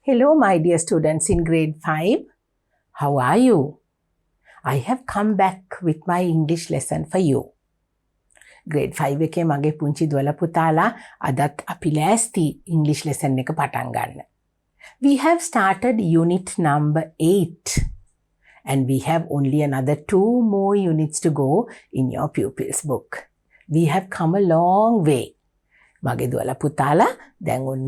Hello, my dear students in grade 5. How are you? I have come back with my English lesson for you. grade 5 එකේ මගේ පුංචි දුවලා පුතාලා අදත් අපි ලෑස්ති English lesson එක පටන් ගන්න. We have started unit number 8 and we have only another 2 more units to go in your pupils book. We have come a long way. මගේ දුවලා පුතාලා දැන් ඔන්න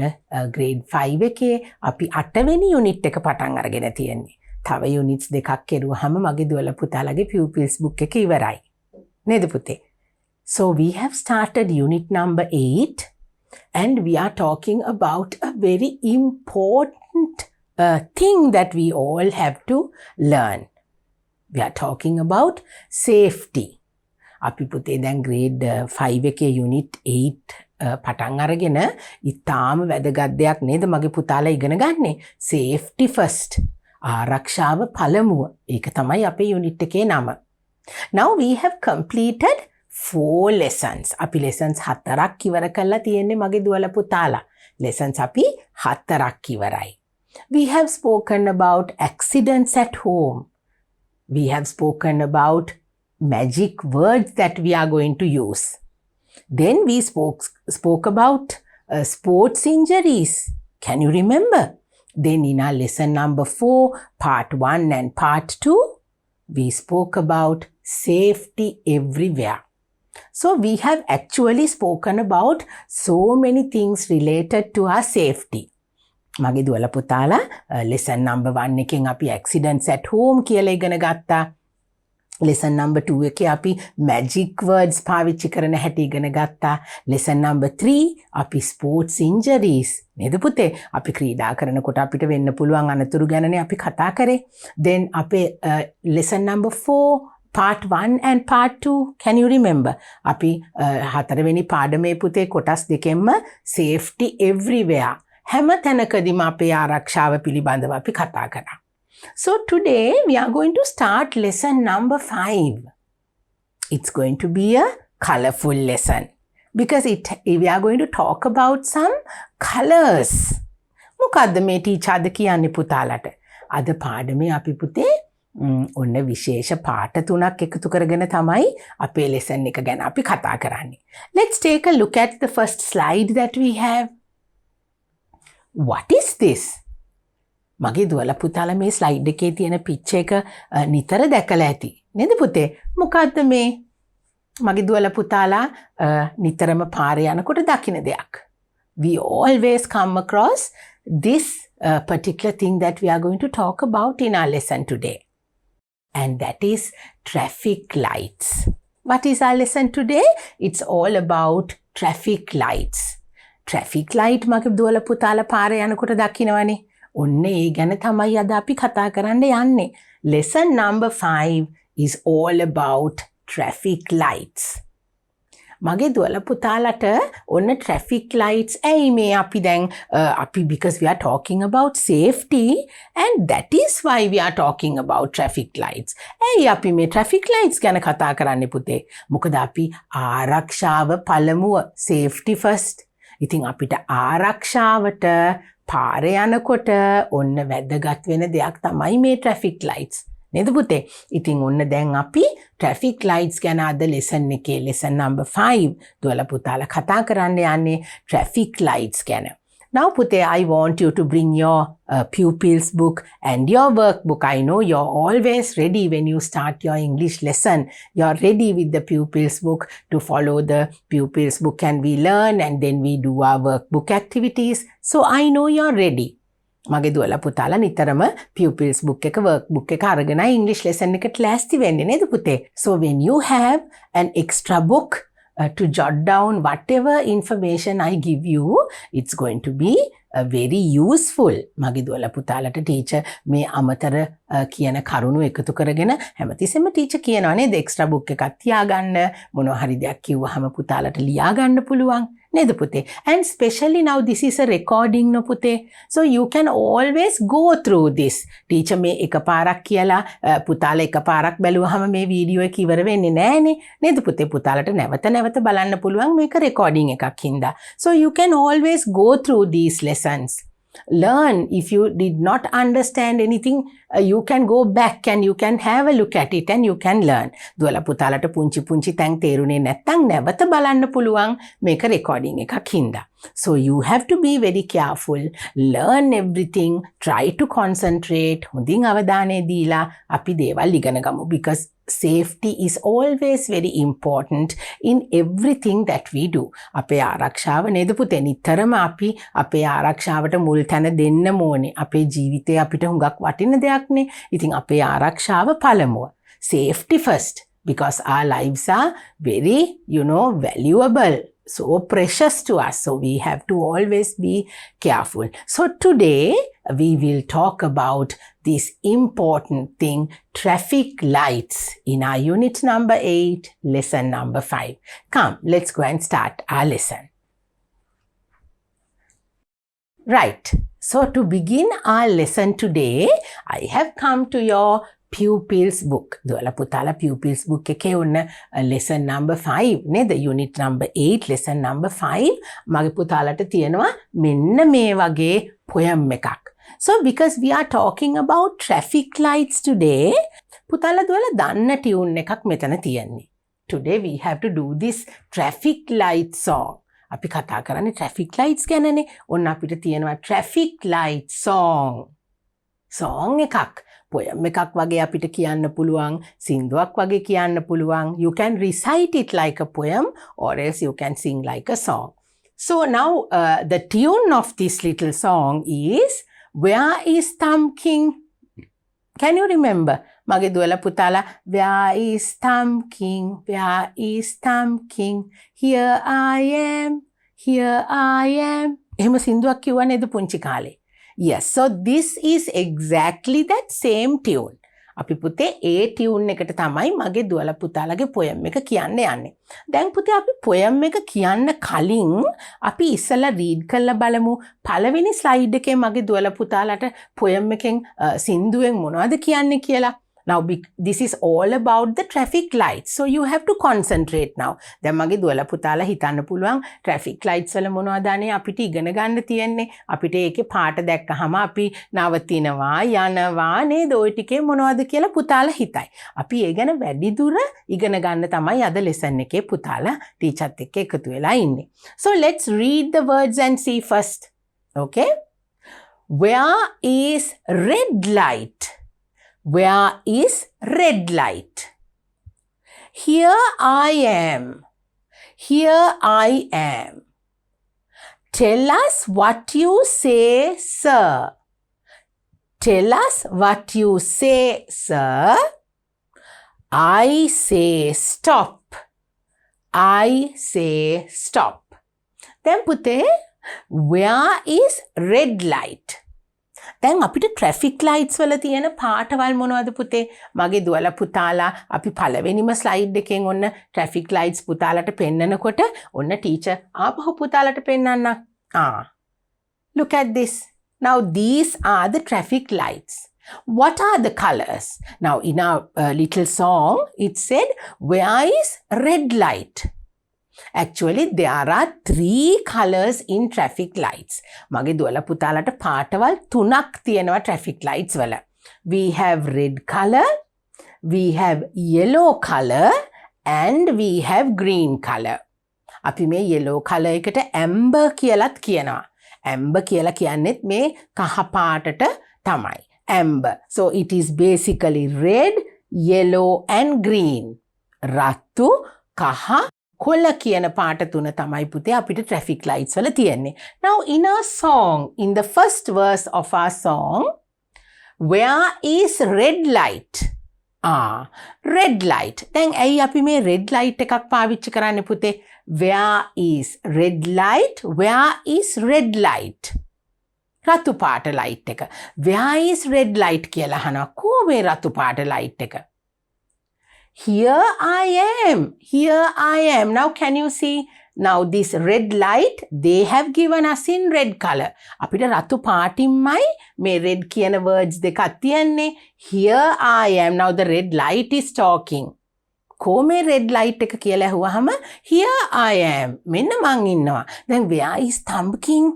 grade 5 එකේ අපි 8 වෙනි unit එක පටන් අරගෙන තියෙන්නේ. තව units දෙකක් කෙරුවාම මගේ දුවලා පුතාලාගේ pupils book එක ඉවරයි. නේද පුතේ? So we have started unit number 8 and we are talking about a very important thing that we all have to learn. We are talking about safety. අපි පුතේ දැන් grade 5 එකේ unit 8 පටන් අරගෙන ඉතාම වැදගත් දෙයක් නේද මගේ පුතාලා ඉගෙන ගන්නේ. Safety first. ආරක්ෂාව පළමුව. ඒක තමයි අපේ unit එකේ නම. Now we have completed 4 lessons. අපි lessons 4ක් ඉවර කරලා තියෙන්නේ මගේ දුවලා පුතාලා. lessons අපි 4ක් ඉවරයි. We have spoken about accidents at home. We have spoken about magic words that we are going to use. Then we spoke about sports injuries. Can you remember? Then in our lesson number 4, part 1 and part 2, we spoke about safety everywhere. So we have actually spoken about so many things related to our safety. මගේ දුවලා පුතාලා lesson number 1 එකෙන් අපි accidents at home කියලා ඉගෙන ගත්තා. lesson number 2 එකේ අපි magic words පාවිච්චි කරන හැටි ඉගෙන ගත්තා. lesson number 3 අපි sports injuries නේද පුතේ? අපි ක්‍රීඩා කරනකොට අපිට වෙන්න පුළුවන් අනතුරු ගැනනේ අපි කතා කරේ. then අපේ lesson number 4 part 1 and part 2, can you remember? අපි 4 වෙනි පාඩමේ පුතේ කොටස් දෙකෙන්ම safety everywhere. හැම තැනකදීම අපේ ආරක්ෂාව පිළිබඳව අපි කතා කරා. So today we are going to start lesson number 5. It's going to be a colorful lesson because we are going to talk about some colors. මොකද්ද මේ ටීචර් අද කියන්නේ පුතාලට? අද පාඩමේ අපි පුතේ ඔන්න විශේෂ පාට 3ක් එකතු කරගෙන තමයි අපේ lesson එක ගැන අපි කතා කරන්නේ. Let's take a look at the first slide that we have. What is this? මගේ දුවලා පුතාලා මේ slide එකේ තියෙන picture එක නිතර දැකලා ඇති. නේද පුතේ? මොකද්ද මේ? මගේ දුවලා පුතාලා නිතරම පාරේ යනකොට දකින දෙයක්. We always come across this particular thing that we are going to talk about in our lesson today. And that is traffic lights. What is our lesson today? It's all about traffic lights. Traffic light මගේ දුවලා පුතාලා පාරේ යනකොට දකින්නවනේ. ඔන්න ඒ ගැන තමයි අද අපි කතා කරන්න යන්නේ. Lesson number 5 is all about traffic lights. මගේ දුවලා පුතාලට ඔන්න traffic lights ඇයි මේ අපි දැන් අපි because we are talking about safety and that is why we are talking about traffic lights. ඇයි අපි මේ traffic lights ගැන කතා කරන්නේ පුතේ? මොකද අපි ආරක්ෂාව පළමුව safety first. ඉතින් අපිට ආරක්ෂාවට පාරේ යනකොට ඔන්න වැදගත් වෙන දෙයක් තමයි මේ traffic lights. නේද පුතේ? ඉතින් ඔන්න දැන් අපි traffic lights ගැන අද lesson එකේ lesson number 5 දුවලා පුතාලා කතා කරන්න යන්නේ traffic lights ගැන. Now පුතේ, I want you to bring your pupils book and your workbook. I know you're always ready when you start your English lesson. You're ready with the pupils book to follow the pupils book and we learn and then we do our workbook activities. So I know you're ready. මගේ දුවලා පුතාලා නිතරම pupils book එක workbook එක අරගෙන English lesson එකට ලෑස්ති වෙන්නේ නේද පුතේ? So when you have an extra book to jot down whatever information I give you, it's going to be very useful. මගේ දුවලා පුතාලට teacher මේ අමතර කියන කරුණු එකතු කරගෙන හැමතිස්සෙම teacher කියනවා නේද extra book එකක් තියාගන්න, මොනවා හරි දෙයක් කිව්වහම පුතාලට ලියා ගන්න පුළුවන්. නේද පුතේ? And especially now this is a recording no පුතේ. So you can always go through this. Teacher මේ එකපාරක් කියලා පුතාලා එකපාරක් බැලුවහම මේ වීඩියෝ එක ඉවර වෙන්නේ නැහනේ. නේද පුතේ? පුතාලට නැවත නැවත බලන්න පුළුවන් මේක recording එකක් හින්දා. So you can always go through these lessons. learn. If you did not understand anything, you can go back and you can have a look at it and you can learn. දුවලා පුතාලට පුංචි තැන් තේරුනේ නැත්නම් නැවත බලන්න පුළුවන් මේක recording එකක් හින්දා. So you have to be very careful, learn everything, try to concentrate, හොඳින් අවධානය දීලා අපි දේවල් ඉගෙන ගමු, because safety is always very important in everything that we do. අපේ ආරක්ෂාව නේද පුතේ? නිතරම අපි අපේ ආරක්ෂාවට මුල් තැන දෙන්න ඕනේ. අපේ ජීවිතේ අපිට හුඟක් වටින දෙයක්නේ. ඉතින් අපේ ආරක්ෂාව පළමුව. Safety first, because our lives are very, valuable. So precious to us. So we have to always be careful. So today we will talk about this important thing, traffic lights, in our unit number 8, lesson number 5. Come, let's go and start our lesson. Right. So to begin our lesson today, I have come to your pupils book. දුවලා පුතාලා pupils book එකේ ඔන්න lesson number 5 නේද? unit number 8 lesson number 5 මගේ පුතාලට තියෙනවා මෙන්න මේ වගේ poem එකක්. So because we are talking about traffic lights today, පුතාලා දුවලා දන්න tune එකක් මෙතන තියෙන්නේ. Today we have to do this traffic light song. අපි කතා කරන්නේ traffic lights ගැනනේ. ඔන්න අපිට තියෙනවා traffic light song. song එකක්. poem එකක් වගේ අපිට කියන්න පුළුවන්, සින්දුවක් වගේ කියන්න පුළුවන්. You can recite it like a poem or else you can sing like a song. So now the tune of this little song is Where is Thumb King? Can you remember? මගේ දුවලා පුතාලා, Where is Thumb King? Where is Thumb King? Here I am. Here I am. එහෙම සින්දුවක් කිව්වා නේද පුංචි කාලේ? Yes, so this is exactly that same tune. අපි පුතේ ඒ tune එකට තමයි මගේ දුවලා පුතාලගේ poem එක කියන්න යන්නේ. දැන් පුතේ අපි poem එක කියන්න කලින් අපි ඉස්සලා read කරලා බලමු. පළවෙනි slide එකේ මගේ දුවලා පුතාලට poem එකෙන් සින්දුවෙන් මොනවද කියන්නේ කියලා. Now this is all about the traffic lights. So you have to concentrate now. දැන් මගේ දුවලා පුතාලා හිතන්න පුළුවන් traffic lights වල මොනවද අනේ අපිට ඉගෙන ගන්න තියෙන්නේ. අපිට ඒකේ පාට දැක්කහම අපි නවතිනවා, යනවා නේද? ওই ටිකේ මොනවද කියලා පුතාලා හිතයි. අපි ඒ ගැන වැඩි දුර ඉගෙන ගන්න තමයි අද lesson එකේ පුතාලා ටීචර්ත් එක්ක එකතු වෙලා ඉන්නේ. So let's read the words and see first. Okay? Where is red light? Where is red light? Here I am. Here I am. Tell us what you say, sir. Tell us what you say, sir. I say stop. I say stop. Then පුතේ, where is red light? දැන් අපිට traffic lights වල තියෙන පාටවල් මොනවද පුතේ? මගේ දුවලා පුතාලා අපි පළවෙනිම slide එකෙන් ඔන්න traffic lights පුතාලට පෙන්නනකොට ඔන්න teacher ආපහු පුතාලට පෙන්නන්න. Look at this. Now these are the traffic lights. What are the colors? Now in our little song it said, where is red light? Actually, there are 3 colors in traffic lights. මගේ දුවලා පුතාලට පාටවල් 3ක් තියෙනවා traffic lights වල. We have red color, we have yellow color and we have green color. අපි මේ yellow color එකට amber කියලාත් කියනවා. amber කියලා කියන්නේත් මේ කහ පාටට තමයි. amber. So it is basically red, yellow and green. රතු, කහ, කොළ කියන පාට තුන තමයි පුතේ අපිට traffic lights වල තියෙන්නේ. Now in our song, in the first verse of our song, where is red light? Red light. දැන් ඇයි අපි මේ red light එකක් පාවිච්චි කරන්නේ පුතේ? Where is red light? Where is red light? රතු පාට light එක. Where is red light කියලා අහනවා. කොහොම මේ රතු පාට light එක? Here I am. Here I am. Now can you see? Now this red light, they have given us in red color. අපිට රතු පාටින්මයි මේ red කියන words දෙකක් තියන්නේ. Here I am. Now the red light is talking. කොහොමේ red light එක කියලා ඇහුවහම here I am. මෙන්න මං ඉන්නවා. දැන් where is Thumb King?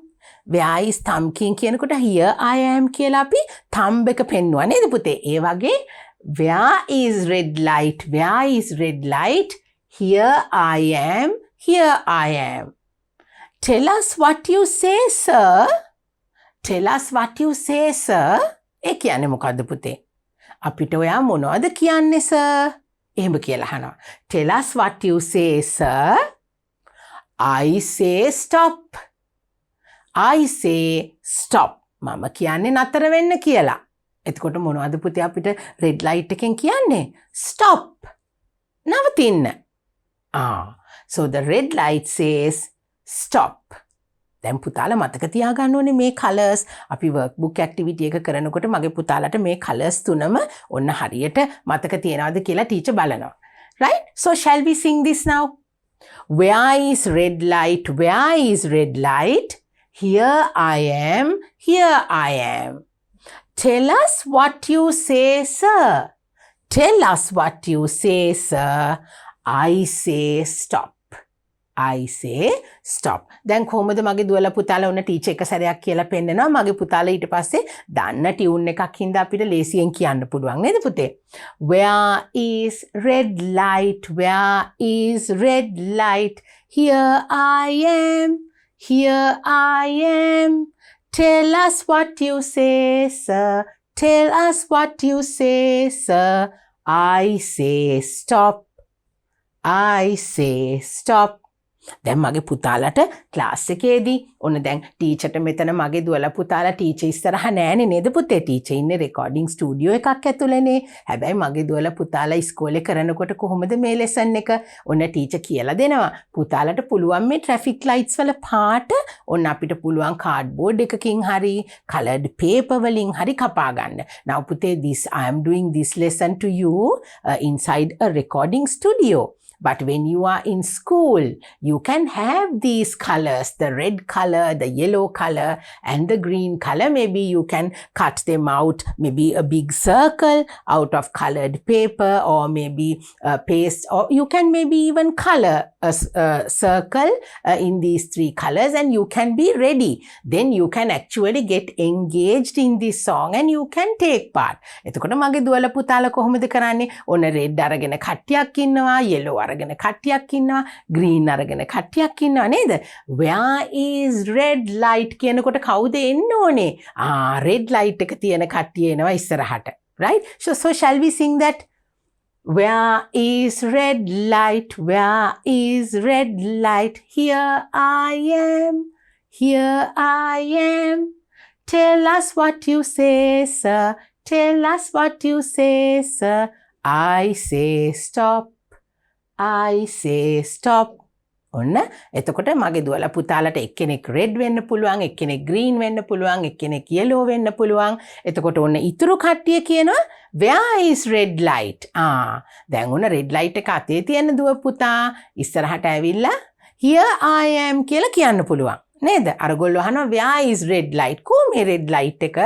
where is thumb key කියනකොට here I am කියලා අපි thumb එක පෙන්නුවා නේද පුතේ? ඒ වගේ where is red light? Where is red light? Here I am. Here I am. Tell us what you say, sir. Tell us what you say, sir. ඒ කියන්නේ මොකද්ද පුතේ? අපිට ඔයා මොනවද කියන්නේ sir? එහෙම කියලා අහනවා. Tell us what you say, sir. I say stop. I say stop. මම කියන්නේ නතර වෙන්න කියලා. එතකොට මොනවද පුතේ අපිට red light එකෙන් කියන්නේ? Stop. නවතින්න. So the red light says stop. දැන් පුතාලා මතක තියාගන්න ඕනේ මේ colors අපි workbook activity එක කරනකොට මගේ පුතාලට මේ colors තුනම ඔන්න හරියට මතක තියනවාද කියලා teacher බලනවා. Right? So shall we sing this now? Where is red light? Where is red light? Here I am. Here I am. Tell us what you say, sir. Tell us what you say, sir. I say stop. I say stop. දැන් කොහොමද මගේ දුවලා පුතාලා ඔන්න teacher එක සැරයක් කියලා පෙන්නනවා. මගේ පුතාලා ඊට පස්සේ දන්න ටියුන් එකක් හින්දා අපිට ලේසියෙන් කියන්න පුළුවන් නේද පුතේ? Where is red light? Where is red light? Here I am. Here I am. Tell us what you say, sir. Tell us what you say, sir. I say stop. I say stop. දැන් මගේ පුතාලට class එකේදී ඔන්න දැන් ටීචර්ට මෙතන මගේ දුවලා පුතාලා ටීචර් ඉස්සරහ නෑනේ නේද පුතේ? ටීචර් ඉන්නේ රෙකෝඩින් ස්ටුඩියෝ එකක් ඇතුළේනේ. හැබැයි මගේ දුවලා පුතාලා ඉස්කෝලේ කරනකොට කොහොමද මේ ලෙසන් එක? ඔන්න ටීචර් කියලා දෙනවා. පුතාලට පුළුවන් මේ ට්‍රැෆික් ලයිට්ස් වල පාට ඔන්න අපිට පුළුවන් කාඩ්බෝඩ් එකකින් හරි coloured paper වලින් හරි කපා ගන්න. Now පුතේ this I am doing this lesson to you inside a recording studio. But when you are in school, you can have these colors, the red color, the yellow color, and the green color. Maybe you can cut them out, maybe a big circle out of colored paper, or maybe paste, or you can maybe even color a circle in these three colors, and you can be ready. Then you can actually get engaged in this song and you can take part. එතකොට මගේ දුවලා පුතාලා කොහොමද කරන්නේ? ඔන්න red අරගෙන කට්ටියක් ඉන්නවා, yellow අරගෙන කට්ටියක් ඉන්නවා, green අරගෙන කට්ටියක් ඉන්නවා නේද? Where is red light කියනකොට කවුද එන්න ඕනේ? red light එක තියෙන කට්ටිය එනවා ඉස්සරහට. Right? So shall we sing that? Where is red light? Where is red light? Here I am. Here I am. Tell us what you say, sir. Tell us what you say, sir. I say stop. I say stop. ඔන්න එතකොට මගේ දුවලා පුතාලට එක්කෙනෙක් red වෙන්න පුළුවන්, එක්කෙනෙක් green වෙන්න පුළුවන්, එක්කෙනෙක් yellow වෙන්න පුළුවන්. එතකොට ඔන්න ඉතුරු කට්ටිය කියනවා where is red light? දැන් ඔන්න red light එක අතේ තියෙන දුව පුතා ඉස්සරහට ඇවිල්ලා here I am කියලා කියන්න පුළුවන්. නේද? අරගොල්ලෝ අහනවා where is red light? කොහොමද red light එක?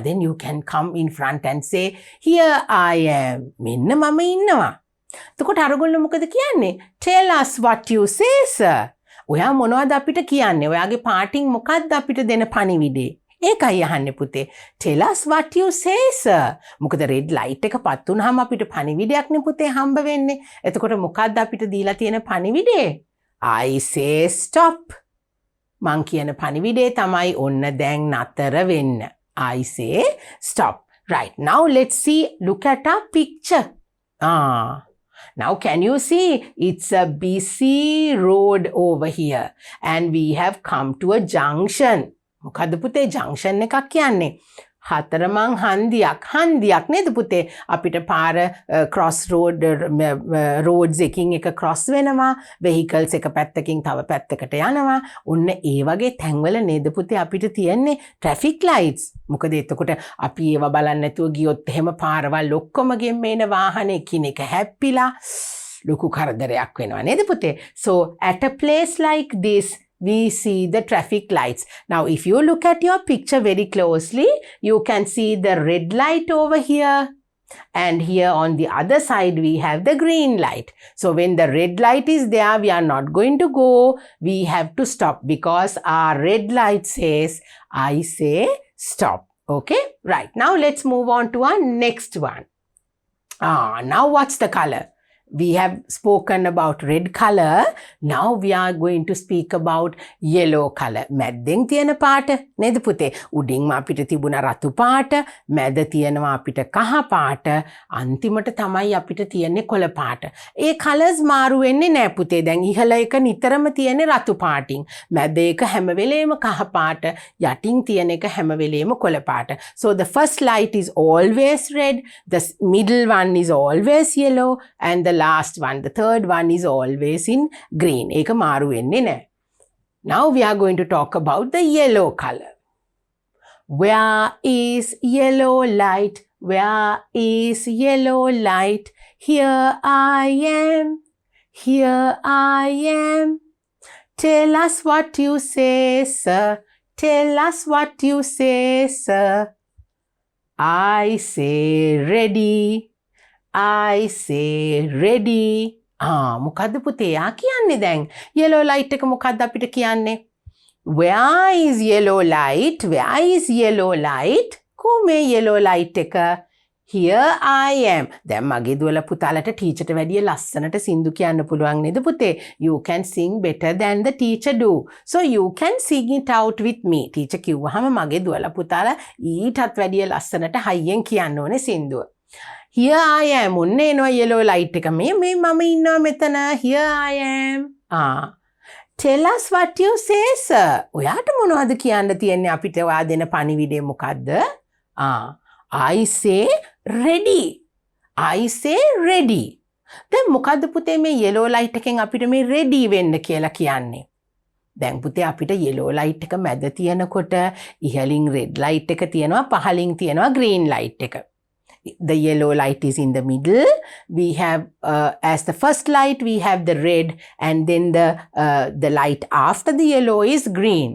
Then you can come in front and say here I am. මෙන්න මම ඉන්නවා. එතකොට අරගොල්ලෝ මොකද කියන්නේ? Tell us what you say, sir. ඔයා මොනවද අපිට කියන්නේ? ඔයාගේ පාටින් මොකක්ද අපිට දෙන පණිවිඩේ? ඒකයි අහන්නේ පුතේ. Tell us what you say, sir. මොකද red light එක පත් වුනහම අපිට පණිවිඩයක් නේ පුතේ හම්බ වෙන්නේ. එතකොට මොකක්ද අපිට දීලා තියෙන පණිවිඩේ? I say stop. මං කියන පණිවිඩේ තමයි ඔන්න දැන් නතර වෙන්න. I say stop. Right. Now let's see. Look at our picture. Now can you see? It's a busy road over here. And we have come to a junction. මොකද්ද පුතේ junction එකක් කියන්නේ? හතරමං හන්දියක් නේද පුතේ? අපිට පාර cross road roads එකින් එක cross වෙනවා. vehicles එක පැත්තකින් තව පැත්තකට යනවා. ඔන්න ඒ වගේ තැන්වල නේද පුතේ අපිට තියෙන්නේ traffic lights. මොකද එතකොට අපි ඒව බලන්න නැතුව ගියොත් එහෙම පාරවල් ඔක්කොම ගෙම්මේන වාහන එකිනෙක හැප්පිලා ලොකු කරදරයක් වෙනවා නේද පුතේ? So at a place like this we see the traffic lights. Now if you look at your picture very closely, you can see the red light over here. And here on the other side, we have the green light. So when the red light is there, we are not going to go. We have to stop because our red light says, I say stop. Okay, right. Now let's move on to our next one. Now what's the color? We have spoken about red color. Now we are going to speak about yellow color. මැද්දෙන් තියෙන පාට නේද පුතේ? උඩින්ම අපිට තිබුණ රතු පාට, මැද තියෙනවා අපිට කහ පාට, අන්තිමට තමයි අපිට තියෙන්නේ කොළ පාට. ඒ colors මාරු වෙන්නේ නැහැ පුතේ. දැන් ඉහළ එක නිතරම තියෙන්නේ රතු පාටින්. මැද එක හැම වෙලේම කහ පාට, යටින් තියෙන එක හැම වෙලේම කොළ පාට. So the first light is always red, the middle one is always yellow, and the last one, the third one, is always in green. ඒක මාරු වෙන්නේ නැහැ. Now we are going to talk about the yellow color. Where is yellow light? Where is yellow light? Here I am. Here I am. Tell us what you say, sir. Tell us what you say, sir. I say ready. I say ready. මොකද්ද පුතේ යා කියන්නේ දැන්? yellow light එක මොකද්ද අපිට කියන්නේ? Where is yellow light? Where is yellow light? කොහේ yellow light එක? Here I am. දැන් මගේ දුවලා පුතාලට ටීචර්ට වැඩිය ලස්සනට සින්දු කියන්න පුළුවන් නේද පුතේ? You can sing better than the teacher do. So you can sing it out with me. Teacher කිව්වහම මගේ දුවලා පුතාලා ඊටත් වැඩිය ලස්සනට හයියෙන් කියන්න ඕනේ සින්දුව. Here I am. ඔන්න එනවා yellow light එක. මේ මම ඉන්නවා මෙතන. Here I am. Tell us what you say, sir. ඔයාට මොනවද කියන්න තියෙන්නේ අපිට ඔයා දෙන පණිවිඩය මොකද්ද? I say ready. I say ready. දැන් මොකද්ද පුතේ මේ yellow light එකෙන් අපිට මේ ready වෙන්න කියලා කියන්නේ? දැන් පුතේ අපිට yellow light එක මැද තියෙනකොට ඉහළින් red light එක තියෙනවා, පහළින් තියෙනවා green light එක. The yellow light is in the middle. We have as the first light we have the red, and then the light after the yellow is green.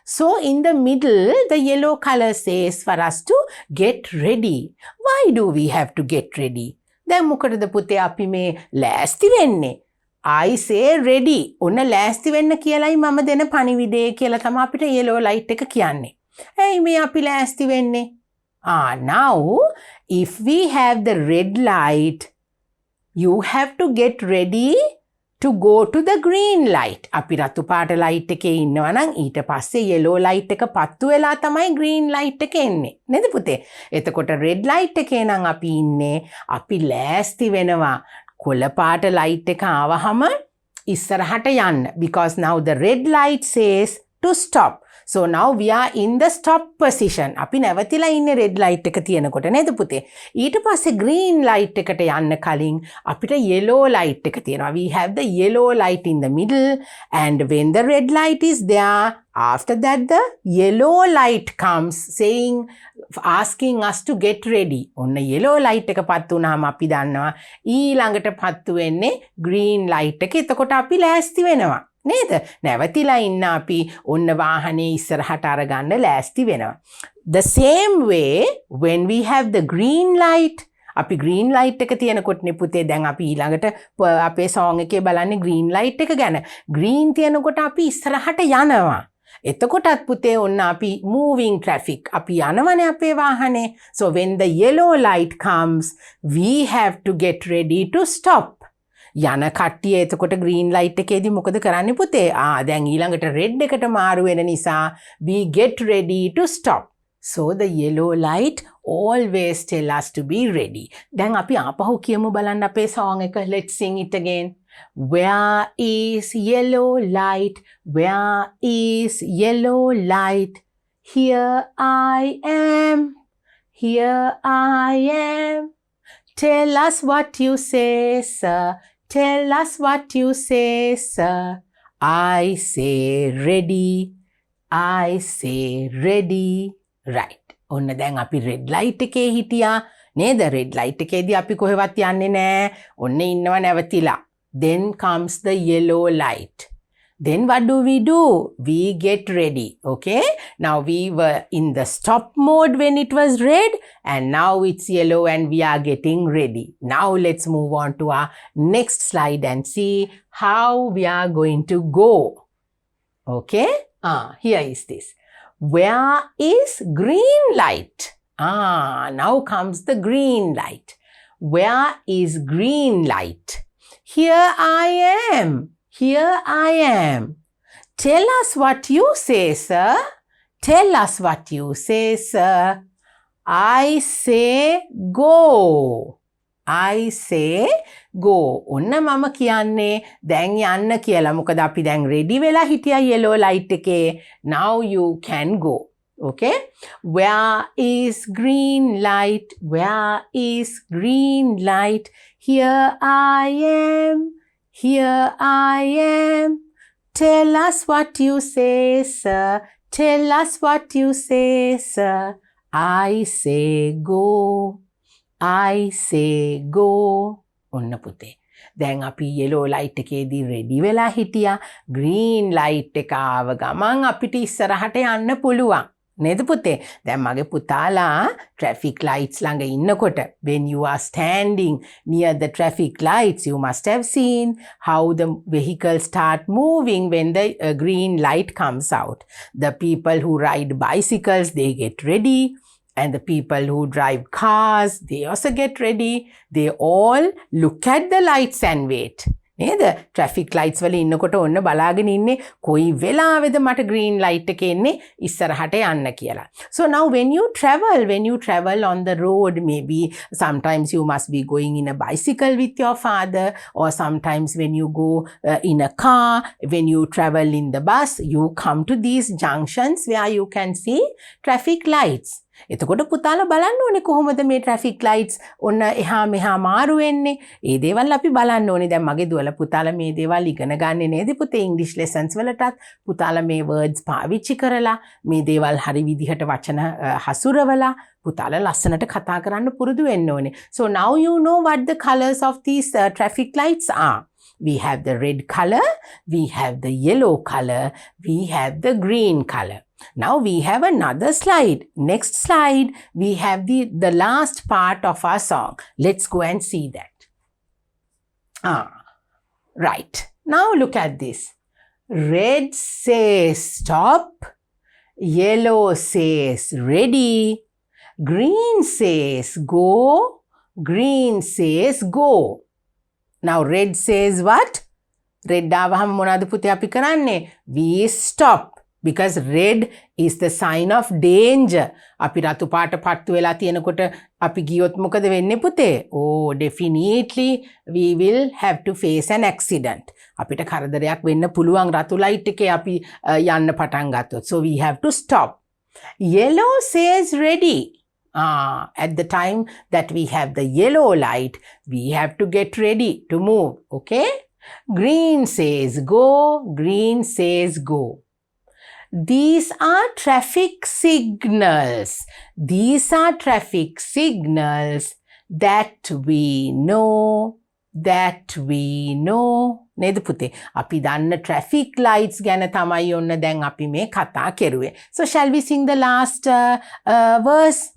So in the middle the yellow color says for us to get ready. Why do we have to get ready? දැන් මොකටද පුතේ අපි මේ ලෑස්ති වෙන්නේ? I say ready. ඔන්න ලෑස්ති වෙන්න කියලායි මම දෙන පණිවිඩය කියලා තමයි අපිට yellow light එක කියන්නේ. ඇයි මේ අපි ලෑස්ති වෙන්නේ? Now, if we have the red light, you have to get ready to go to the green light. අපි රතු පාට light එකේ ඉන්නවා නම් ඊට පස්සේ yellow light එක පත්තු වෙලා තමයි green light එක එන්නේ. නේද පුතේ? එතකොට red light එකේ නම් අපි ඉන්නේ අපි ලෑස්ති වෙනවා. කොළ පාට light එක ආවහම ඉස්සරහට යන්න. Because now the red light says to stop. So now we are in the stop position. අපි නැවතිලා ඉන්නේ red light එක තියෙනකොට නේද පුතේ? ඊට පස්සේ green light එකට යන්න කලින් අපිට yellow light එක තියෙනවා. We have the yellow light in the middle, and when the red light is there, after that the yellow light comes saying, asking us to get ready. ඔන්න yellow light එක පත්තු වුණාම අපි දන්නවා ඊළඟට පත්තු වෙන්නේ green light එක. එතකොට අපි ලෑස්ති වෙනවා. නේද? නැවතිලා ඉන්න අපි ඔන්න වාහනේ ඉස්සරහට අරගන්න ලෑස්ති වෙනවා. The same way when we have the green light, අපි green light එක තියෙනකොටනේ පුතේ දැන් අපි ඊළඟට අපේ song එකේ බලන්නේ green light එක ගැන. green තියෙනකොට අපි ඉස්සරහට යනවා. එතකොටත් පුතේ ඔන්න අපි moving traffic අපි යනවනේ අපේ වාහනේ. So when the yellow light comes, we have to get ready to stop. යන කට්ටිය එතකොට green light එකේදී මොකද කරන්නේ පුතේ? දැන් ඊළඟට red එකට මාරු වෙන නිසා we get ready to stop. So the yellow light always tell us to be ready. දැන් අපි ආපහු කියමු බලන්න අපේ song එක. Let's sing it again. Where is yellow light? Where is yellow light? Here I am. Here I am. Tell us what you say, sir. Tell us what you say, sir. I say ready. I say ready. Right. ඔන්න දැන් අපි red light එකේ හිටියා නේද? red light එකේදී අපි කොහෙවත් යන්නේ නැහැ. ඔන්න ඉන්නව නැවතිලා. Then comes the yellow light. Then what do? We get ready, okay? Now we were in the stop mode when it was red, and now it's yellow and we are getting ready. Now let's move on to our next slide and see how we are going to go. Okay? Here is this. Where is green light? Now comes the green light. Where is green light? Here I am. Here I am. Tell us what you say, sir. Tell us what you say, sir. I say go. I say go. ඔන්න මම කියන්නේ දැන් යන්න කියලා. මොකද අපි දැන් ready වෙලා හිටියා yellow light එකේ. Now you can go. Okay? Where is green light? Where is green light? Here I am. Here I am. Tell us what you say, sir. Tell us what you say, sir. I say go. I say go. ඔන්න පුතේ. දැන් අපි yellow light එකේදී ready වෙලා හිටියා. green light එක ආව ගමන් අපිට ඉස්සරහට යන්න පුළුවන්. නේද පුතේ? දැන් මගේ පුතාලා traffic lights ළඟ ඉන්නකොට when you are standing near the traffic lights you must have seen how the vehicles start moving when the green light comes out. The people who ride bicycles, they get ready, and the people who drive cars, they also get ready. They all look at the lights and wait. නේද? traffic lights වල ඉන්නකොට ඔන්න බලාගෙන ඉන්නේ කොයි වෙලාවෙද මට green light එක එන්නේ ඉස්සරහට යන්න කියලා. So now when you travel on the road, maybe sometimes you must be going in a bicycle with your father, or sometimes when you go in a car, when you travel in the bus, you come to these junctions where you can see traffic lights. එතකොට පුතාලා බලන්න ඕනේ කොහොමද මේ traffic lights ඔන්න එහා මෙහා මාරු වෙන්නේ. ඒ දේවල් අපි බලන්න ඕනේ. දැන් මගේ දුවලා පුතාලා මේ දේවල් ඉගෙන ගන්නේ නේද පුතේ English lessons වලටත්. පුතාලා මේ words පාවිච්චි කරලා මේ දේවල් හරි විදිහට වචන හසුරවලා පුතාලා ලස්සනට කතා කරන්න පුරුදු වෙන්න ඕනේ. So now you know what the colors of these traffic lights are. We have the red color, we have the yellow color, we have the green color. Now we have another slide. Next slide, we have the last part of our song. Let's go and see that. Right. Now look at this. Red says stop. Yellow says ready. Green says go. Green says go. Now red says what? Red ආවහම මොනවද පුතේ අපි කරන්නේ? We stop. Because red is the sign of danger. අපි රතු පාට පත්තු වෙලා තියෙනකොට අපි ගියොත් මොකද වෙන්නේ පුතේ? Oh, definitely we will have to face an accident. අපිට කරදරයක් වෙන්න පුළුවන් රතු light එකේ අපි යන්න පටන් ගත්තොත්. So we have to stop. Yellow says ready. At the time that we have the yellow light, we have to get ready to move. Okay? Green says go. Green says go. These are traffic signals. These are traffic signals that we know. That we know. නේද පුතේ? අපි දන්න traffic lights ගැන තමයි ඔන්න දැන් අපි මේ කතා කරුවේ. So shall we sing the last verse?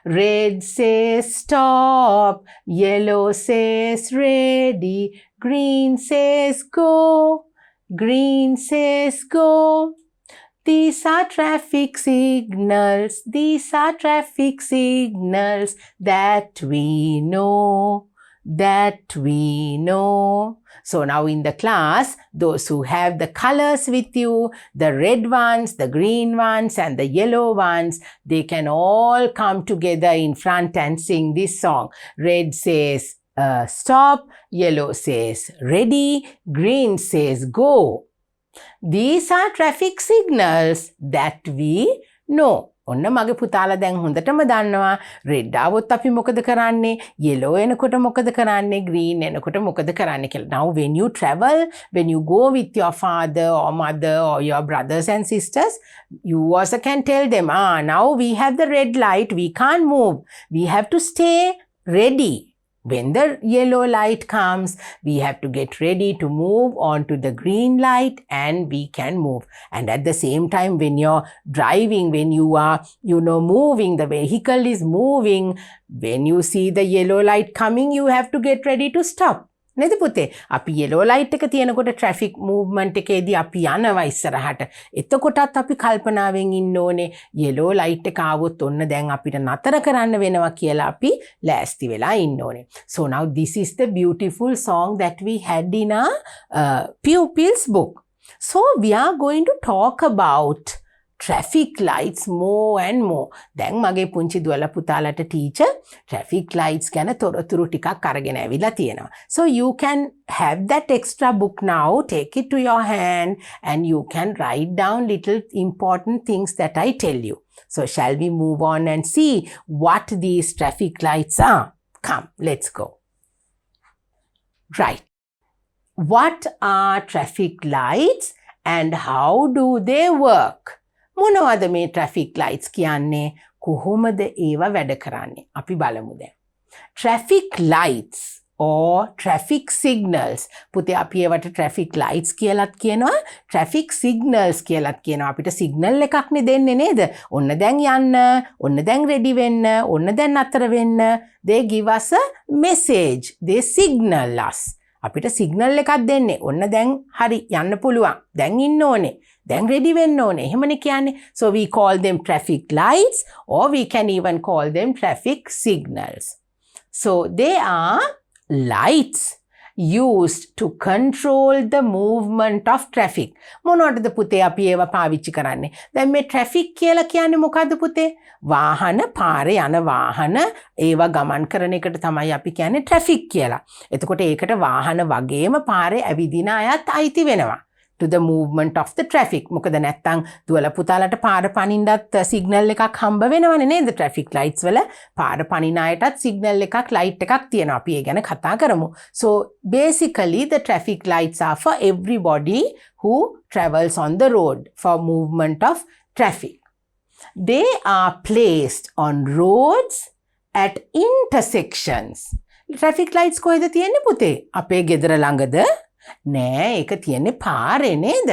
Red says stop. Yellow says ready. Green says go. Green says go. These are traffic signals. These are traffic signals that we know. That we know. So now in the class, those who have the colors with you, the red ones, the green ones, and the yellow ones, they can all come together in front and sing this song. Red says stop. Yellow says ready. Green says go. These are traffic signals that we know. ඔන්න මගේ පුතාලා දැන් හොඳටම දන්නවා red આવොත් අපි මොකද කරන්නේ, yellow එනකොට මොකද කරන්නේ, green එනකොට මොකද කරන්නේ කියලා. Now when you travel, when you go with your father or mother or your brothers and sisters, you also can tell them, now we have the red light, we can't move. We have to stay ready. When the yellow light comes, we have to get ready to move on to the green light and we can move. And at the same time, when you're driving, when you are, moving, the vehicle is moving, when you see the yellow light coming, you have to get ready to stop. නේද පුතේ අපි yellow light එක තියෙනකොට traffic movement එකේදී අපි යනවා ඉස්සරහට එතකොටත් අපි කල්පනාවෙන් ඉන්න ඕනේ yellow light එක ආවොත් ඔන්න දැන් අපිට නතර කරන්න වෙනවා කියලා අපි ලෑස්ති වෙලා ඉන්න ඕනේ so now this is the beautiful song that we had in our pupils book so we are going to talk about traffic lights more and more. දැන් මගේ පුංචි දුවලා පුතාලට teacher traffic lights ගැන තොරතුරු ටිකක් අරගෙන ඇවිල්ලා තියෙනවා. So you can have that extra book now, take it to your hand and you can write down little important things that I tell you. So shall we move on and see what these traffic lights are? Come, let's go. Right. What are traffic lights and how do they work? මොනවද මේ traffic lights කියන්නේ කොහොමද ඒවා වැඩ කරන්නේ අපි බලමු දැන් traffic lights or traffic signals පුතේ අපි ඒවට traffic lights කියලාත් කියනවා traffic signals කියලාත් කියනවා අපිට signal එකක් නේ දෙන්නේ නේද ඔන්න දැන් යන්න ඔන්න දැන් ready වෙන්න ඔන්න දැන් අතර වෙන්න they give us a message they signal us අපිට signal එකක් දෙන්නේ ඔන්න දැන් හරි යන්න පුළුවන් දැන් ඉන්න ඕනේ then ready වෙන්න ඕනේ එහෙමනේ කියන්නේ so we call them traffic lights or we can even call them traffic signals so they are lights used to control the movement of traffic මොනවටද පුතේ අපි ඒවා පාවිච්චි කරන්නේ දැන් මේ traffic කියලා කියන්නේ මොකද්ද පුතේ වාහන පාරේ යන වාහන ඒවා ගමන් කරන එකට තමයි අපි කියන්නේ traffic කියලා එතකොට ඒකට වාහන වගේම පාරේ ඇවිදින අයත් අයිති වෙනවා to the movement of the traffic. මොකද නැත්තම් දුවලා පුතාලට පාර පනින්නත් සිග්නල් එකක් හම්බ වෙනවනේ නේද traffic lights වල පාර පනින අයටත් සිග්නල් එකක් ලයිට් එකක් තියෙනවා. අපි ඒ ගැන කතා කරමු. So basically the traffic lights are for everybody who travels on the road for movement of traffic. They are placed on roads at intersections. Traffic lights කොහෙද තියෙන්නේ පුතේ? අපේ ගෙදර ළඟද? නෑ ඒක තියෙන්නේ පාරේ නේද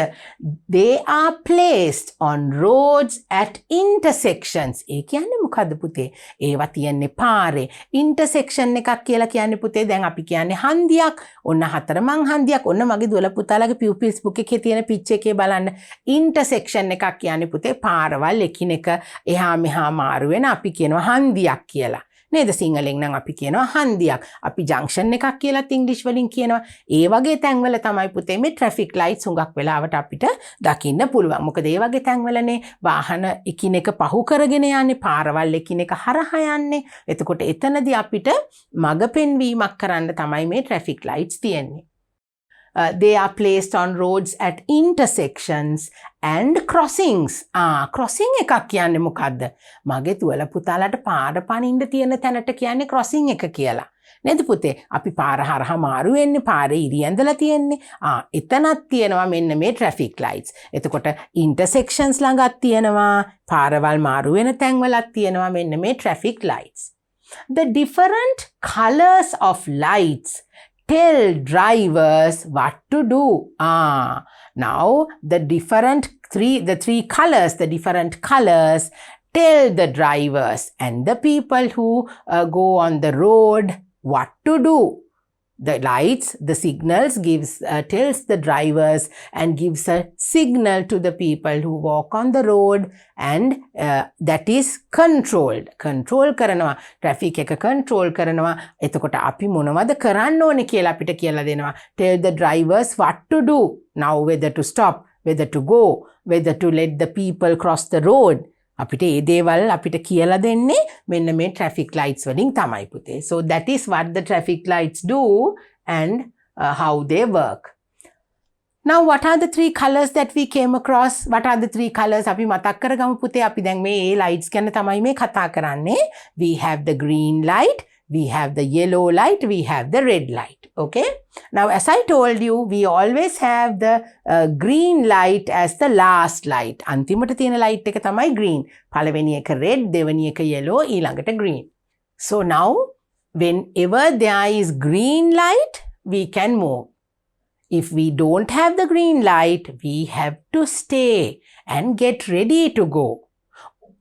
they are placed on roads at intersections ඒ කියන්නේ මොකද්ද පුතේ ඒවා තියෙන්නේ පාරේ intersection එකක් කියලා කියන්නේ පුතේ දැන් අපි කියන්නේ හන්දියක් ඔන්න හතරමං හන්දියක් ඔන්න මගේ දුවලා පුතාලගේ pupils book එකේ තියෙන picture එකේ බලන්න intersection එකක් කියන්නේ පුතේ පාරවල් එකිනෙක එහා මෙහා මාරු වෙන අපි කියනවා හන්දියක් කියලා නේද සිංහලෙන් නම් අපි කියනවා හන්දියක් අපි ජංක්ෂන් එකක් කියලාත් ඉංග්‍රීසි වලින් කියනවා ඒ වගේ තැන්වල තමයි පුතේ මේ ට්‍රැෆික් ලයිට්ස් හුඟක් වෙලාවට අපිට දකින්න පුළුවන් මොකද ඒ වගේ තැන්වලනේ වාහන එකිනෙක පහු කරගෙන යන්නේ පාරවල් එකිනෙක හරහා යන්නේ එතකොට එතනදී අපිට මඟ පෙන්වීමක් කරන්න තමයි මේ ට්‍රැෆික් ලයිට්ස් තියෙන්නේ they are placed on roads at intersections and crossings. Crossing එකක් කියන්නේ මොකද්ද? මගේ දුවලා පුතාලට පාර පනින්න තියෙන තැනට කියන්නේ crossing එක කියලා. නේද පුතේ? අපි පාර හරහා මාරු වෙන්නේ පාරේ ඉරියැඳලා තියෙන්නේ. එතනක් තියෙනවා මෙන්න මේ traffic lights. එතකොට intersections ළඟක් තියෙනවා පාරවල් මාරු වෙන තැන්වලක් තියෙනවා මෙන්න මේ traffic lights. The different colors of lights tell drivers what to do. Now the different colors tell the drivers and the people who go on the road what to do. The lights, the signals tells the drivers and gives a signal to the people who walk on the road and that is controlled. Control කරනවා traffic එක control කරනවා එතකොට අපි මොනවද කරන්න ඕනේ කියලා අපිට කියලා දෙනවා tell the drivers what to do now whether to stop whether to go whether to let the people cross the road අපිට ඒ දේවල් අපිට කියලා දෙන්නේ මෙන්න මේ traffic lights වලින් තමයි පුතේ. So that is what the traffic lights do and how they work. Now what are the three colors that we came across? What are the three colors? අපි මතක් කරගමු පුතේ. අපි දැන් මේ lights ගැන තමයි මේ කතා කරන්නේ. We have the green light, we have the yellow light, we have the red light. Okay? Now as I told you, we always have the green light as the last light. අන්තිමට තියෙන light එක තමයි green. පළවෙනි එක red, දෙවෙනි එක yellow, ඊළඟට green. So now Whenever there is green light, we can move. If we don't have the green light, we have to stay and get ready to go.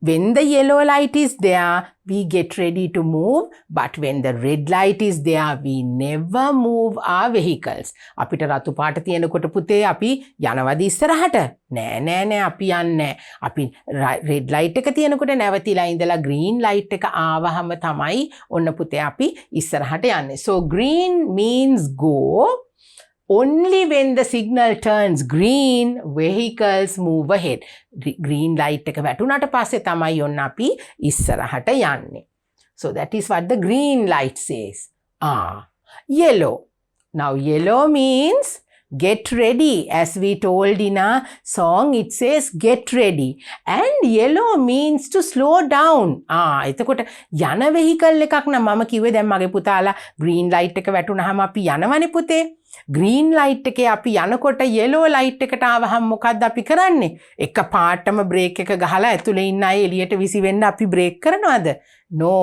When the yellow light is there, we get ready to move. But when the red light is there, we never move our vehicles. අපිට රතු පාට තියෙනකොට පුතේ අපි යනවද ඉස්සරහට? නෑ අපි යන්නේ. අපි red light එක තියෙනකොට නැවතිලා ඉඳලා green light එක ආවහම තමයි ඔන්න පුතේ අපි ඉස්සරහට යන්නේ. So green means go. Only when the signal turns green, vehicles move ahead. Green light එක වැටුණාට පස්සේ තමයි ඔන්න අපි ඉස්සරහට යන්නේ. So that is what the green light says. Yellow. Now yellow means get ready. As we told in our song, it says get ready. And yellow means to slow down. එතකොට යන vehicle එකක් නම් මම කිව්වේ දැන් මගේ පුතාලා green light එක වැටුණාම අපි යනවනේ පුතේ. green light එකේ අපි යනකොට yellow light එකට ආවහම මොකද්ද අපි කරන්නේ? එක පාටම brake එක ගහලා ඇතුලේ ඉන්න අය එළියට විසි වෙන්න අපි brake කරනවද? No.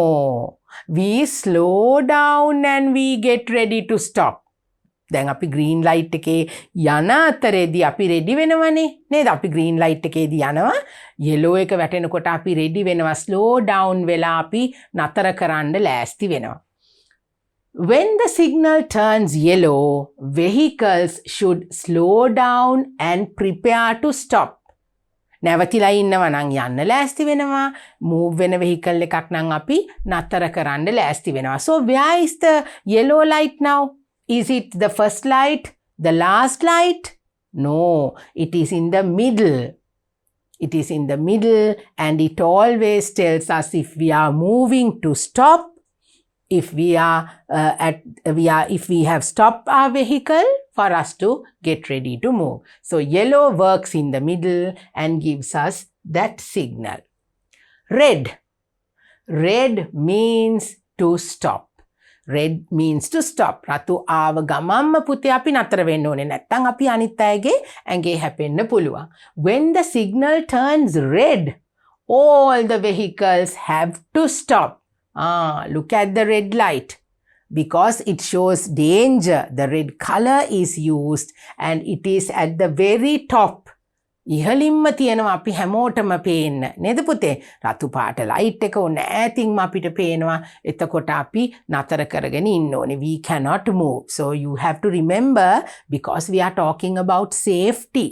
We slow down and we get ready to stop. දැන් අපි green light එකේ යන අතරේදී අපි ready වෙනවනේ නේද? අපි green light එකේදී යනවා yellow එක වැටෙනකොට අපි ready වෙනවා slow down වෙලා අපි නතර කරන්න ලෑස්ති වෙනවා. When the signal turns yellow, vehicles should slow down and prepare to stop. නැවතිලා ඉන්නවා නම් යන්න ලෑස්ති වෙනවා. move වෙන vehicle එකක් නම් අපි නතර කරන්න ලෑස්ති වෙනවා. So where is the yellow light now? Is it the first light? The last light? No, it is in the middle. It is in the middle and it always tells us if we are moving to stop. If we have stopped our vehicle for us to get ready to move. So yellow works in the middle and gives us that signal. Red. Red means to stop. Red means to stop. රතු ආව ගමම්ම පුතේ අපි නතර වෙන්න ඕනේ. නැත්තම් අපි අනිත් අයගේ ඇඟේ හැපෙන්න පුළුවන්. When the signal turns red, all the vehicles have to stop. Look at the red light. Because it shows danger, the red color is used and it is at the very top. ඉහළින්ම තියෙනවා අපි හැමෝටම පේන්න නේද පුතේ? රතු පාට light එක ඕන ඈතින්ම අපිට පේනවා. එතකොට අපි නතර කරගෙන ඉන්න ඕනේ. We cannot move. So you have to remember, because we are talking about safety.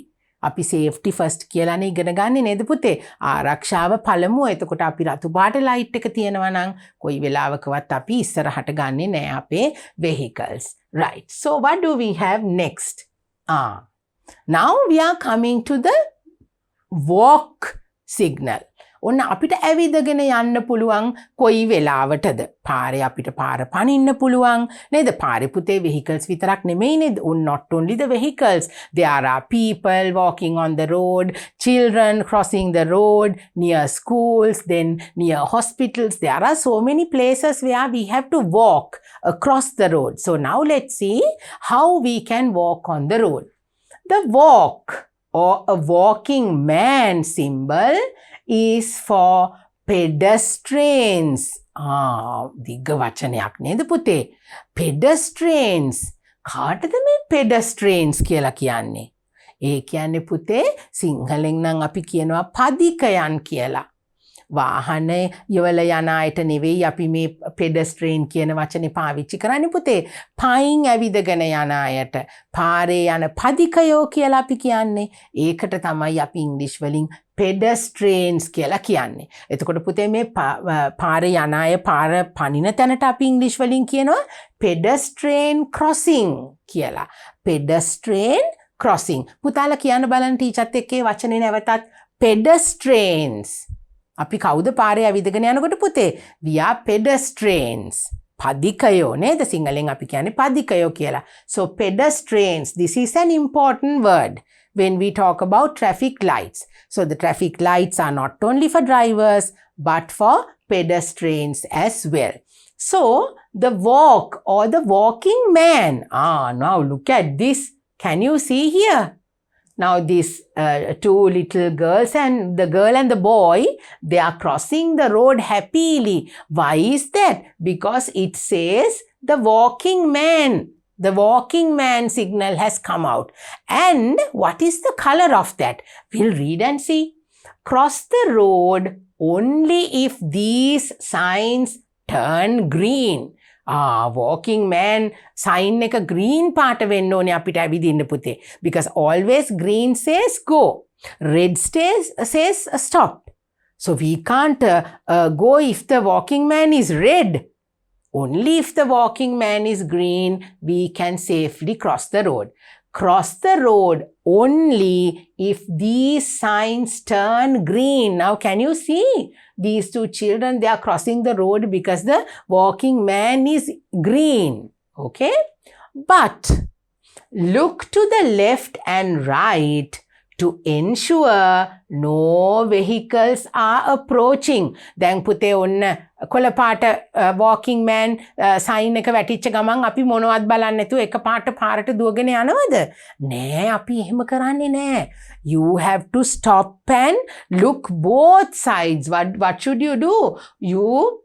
අපි safety first කියලානේ ඉගෙන ගන්නේ නේද පුතේ? ආරක්ෂාව පළමුව. එතකොට අපි රතු පාට ලයිට් එක තියෙනවා නම් කොයි වෙලාවකවත් අපි ඉස්සරහට ගන්නෙ නෑ අපේ vehicles. Right. So what do we have next? Now we are coming to the walk signal. ඔන්න අපිට ඇවිදගෙන යන්න පුළුවන් කොයි වෙලාවටද? පාරේ අපිට පාර පනින්න පුළුවන් නේද? පාරේ පුතේ vehicles විතරක් නෙමෙයි නේද? Not only the vehicles, there are people walking on the road, children crossing the road, near schools, then near hospitals. There are so many places where we have to walk across the road. So now let's see how we can walk on the road. The walk or a walking man symbol is for pedestrians. දිග වචනයක් නේද පුතේ? pedestrians. කාටද මේ pedestrians කියලා කියන්නේ? ඒ කියන්නේ පුතේ සිංහලෙන් නම් අපි කියනවා පදිකයන් කියලා. වාහන යවල යන අයට නෙවෙයි අපි මේ pedestrian කියන වචනේ පාවිච්චි කරන්නේ පුතේ. පයින් ඇවිදගෙන යන අයට පාරේ යන පදිකයෝ කියලා අපි කියන්නේ. ඒකට තමයි අපි ඉංග්‍රීසි වලින් pedestrians කියලා කියන්නේ. එතකොට පුතේ මේ පාරේ යන අය පාර පනින තැනට අපි ඉංග්‍රීසි වලින් කියනවා pedestrian crossing කියලා. pedestrian crossing. පුතාලා කියන්න බලන්න ටීචර්ත් එක්කේ වචනේ නැවතත් pedestrians. අපි කවුද පාරේ ඇවිදගෙන යනකොට පුතේ? We are pedestrians. පදිකයෝ නේද? සිංහලෙන් අපි කියන්නේ පදිකයෝ කියලා. So pedestrians, this is an important word when we talk about traffic lights. So the traffic lights are not only for drivers but for pedestrians as well. So the walk or the walking man. Now look at this. Can you see here? Now these two little girls and the girl and the boy, they are crossing the road happily. Why is that? Because it says the walking man. The walking man signal has come out. And what is the color of that? We'll read and see. Cross the road only if these signs turn green. Walking man sign එක green පාට වෙන්න ඕනේ අපිට ඇවිදින්න පුතේ. Because always green says go. Red says stop. So we can't go if the walking man is red. Only if the walking man is green, we can safely cross the road. Cross the road only if these signs turn green. Now, can you see? These two children, they are crossing the road because the walking man is green. Okay? But look to the left and right to ensure no vehicles are approaching. දැන් පුතේ ඔන්න කොළපාට walking man sign එක වැටිච්ච ගමන් අපි මොනවත් බලන්නේ නැතුව එක පාරට දුවගෙන යනවද? නෑ, අපි එහෙම කරන්නේ නෑ. You have to stop and look both sides. What should you do?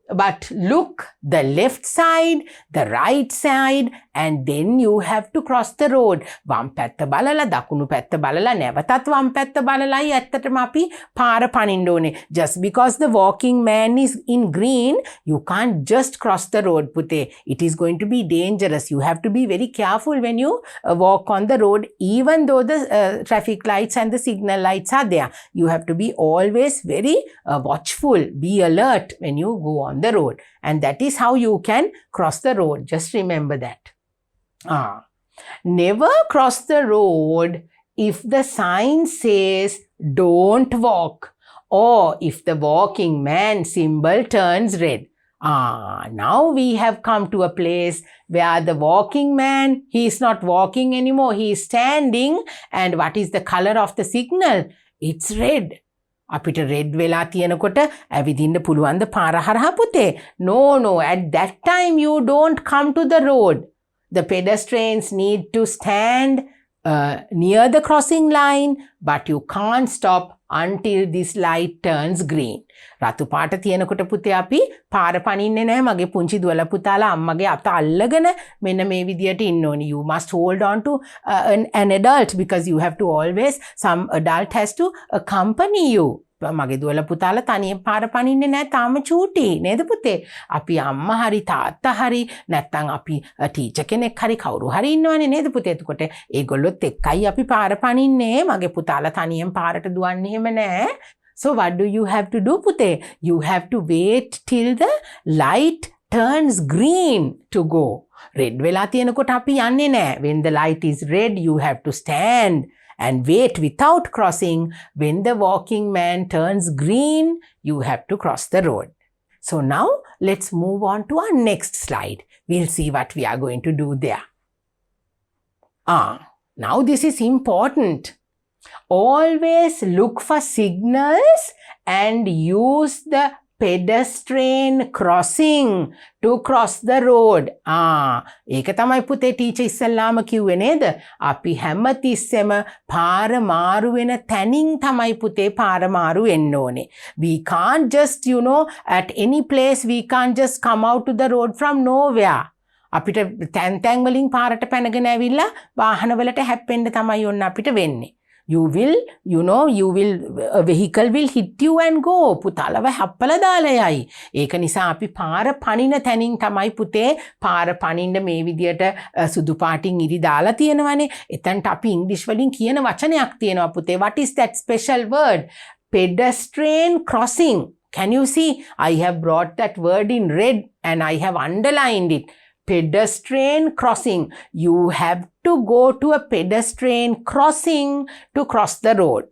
But look the left side, the right side, and then you have to cross the road. වම් පැත්ත බලලා දකුණු පැත්ත බලලා නැවතත් වම් පැත්ත බලලායි ඇත්තටම අපි පාර පනින්න ඕනේ. Just because the walking man is in green, you can't just cross the road, Pute. It is going to be dangerous. You have to be very careful when you walk on the road, even though the traffic lights and the signal lights are there. You have to be always very watchful, be alert when you go on the road. And that is how you can cross the road. Just remember that. Never cross the road if the sign says don't walk, or if the walking man symbol turns red. Now we have come to a place where the walking man, he is not walking anymore, he is standing. And what is the color of the signal? It's red. අපිට red වෙලා තියෙනකොට ඇවිදින්න පුළුවන් ද පාර හරහා පුතේ? No, at that time you don't come to the road. The pedestrians need to stand near the crossing line, but you can't stop until this light turns green. රතු පාට තියෙනකොට පුතේ අපි පාර පනින්නේ නැහැ. මගේ පුංචි දුවලා පුතාලා අම්මගේ අත අල්ලගෙන මෙන්න මේ විදියට ඉන්න ඕනි. You must hold on to an adult, because you have to always, some adult has to accompany you. මගේ දුවලා පුතාලා තනියෙන් පාර පනින්නේ නැහැ, තාම චූටි නේද පුතේ? අපි අම්මා හරි තාත්තා හරි නැත්නම් අපි ටීචර් කෙනෙක් හරි කවුරු හරි ඉන්නවනේ නේද පුතේ? එතකොට ඒගොල්ලොත් එක්කයි අපි පාර පනින්නේ. මගේ පුතාලා තනියෙන් පාරට දුවන්නේ එහෙම නැහැ. So what do you have to do, Pute? You have to wait till the light turns green to go. Red වෙලා තියෙනකොට අපි යන්නේ නැහැ. When the light is red, you have to stand and wait without crossing. When the walking man turns green, you have to cross the road. So now let's move on to our next slide. We'll see what we are going to do there. Now this is important. Always look for signals and use the pedestrian crossing to cross the road. ඒක තමයි පුතේ teacher ඉස්සල්ලාම කිව්වේ නේද? අපි හැමතිස්සෙම පාර මාරු වෙන තැනින් තමයි පුතේ පාර මාරු වෙන්න ඕනේ. We can't just, at any place we can't just come out to the road from nowhere. අපිට තැන් වලින් පාරට පැනගෙන ඇවිල්ලා වාහනවලට හැප්පෙන්න තමයි ඔන්න අපිට වෙන්නේ. A vehicle will hit you and go. පුතාලව හැප්පලා දාලා යයි. ඒක නිසා අපි පාර පනින තැනින් තමයි පුතේ පාර පනින්න මේ විදියට සුදු පාටින් ඉරි දාලා තියෙනවනේ. එතනට අපි ඉංග්‍රීසි වලින් කියන වචනයක් තියෙනවා පුතේ. What is that special word? Pedestrian crossing. Can you see? I have brought that word in red and I have underlined it. Pedestrian crossing. You have to go to a pedestrian crossing to cross the road.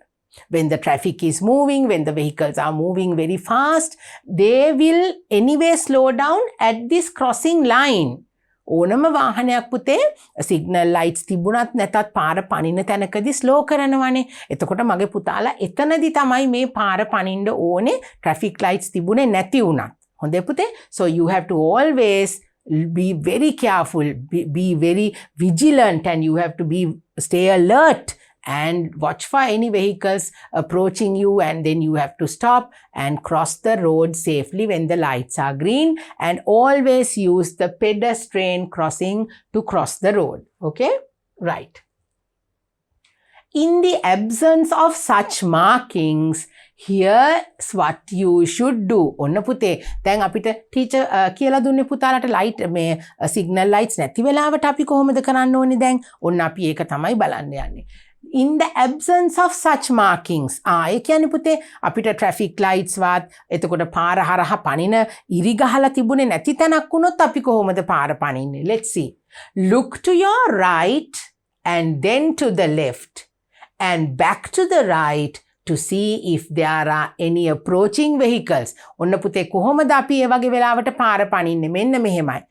When the traffic is moving, when the vehicles are moving very fast, they will anyway slow down at this crossing line. ඕනම වාහනයක් පුතේ signal lights තිබුණත් නැතත් පාර පනින තැනකදී slow කරනවානේ. එතකොට මගේ පුතාලා එතනදී තමයි මේ පාර පනින්න ඕනේ traffic lights තිබුණේ නැති වුණත්. හොඳේ පුතේ? So you have to always be very careful, be very vigilant, and you have to stay alert and watch for any vehicles approaching you, and then you have to stop and cross the road safely when the lights are green, and always use the pedestrian crossing to cross the road. Okay? Right. In the absence of such markings, here's what you should do. ඔන්න පුතේ දැන් අපිට teacher කියලා දුන්නේ පුතාලට light මේ signal lights නැති වෙලාවට අපි කොහොමද කරන්න ඕනේ දැන්? ඔන්න අපි ඒක තමයි බලන්න යන්නේ. In the absence of such markings. ඒ කියන්නේ පුතේ අපිට traffic lights වත් එතකොට පාර හරහා පනින ඉරි ගහලා තිබුණේ නැති තැනක් වුණොත් අපි කොහොමද පාර පනින්නේ? Let's see. Look to your right and then to the left and back to the right to see if there are any approaching vehicles. ඔන්න පුතේ කොහොමද අපි ඒ වගේ වෙලාවට පාර පනින්නේ? මෙන්න මෙහෙමයි.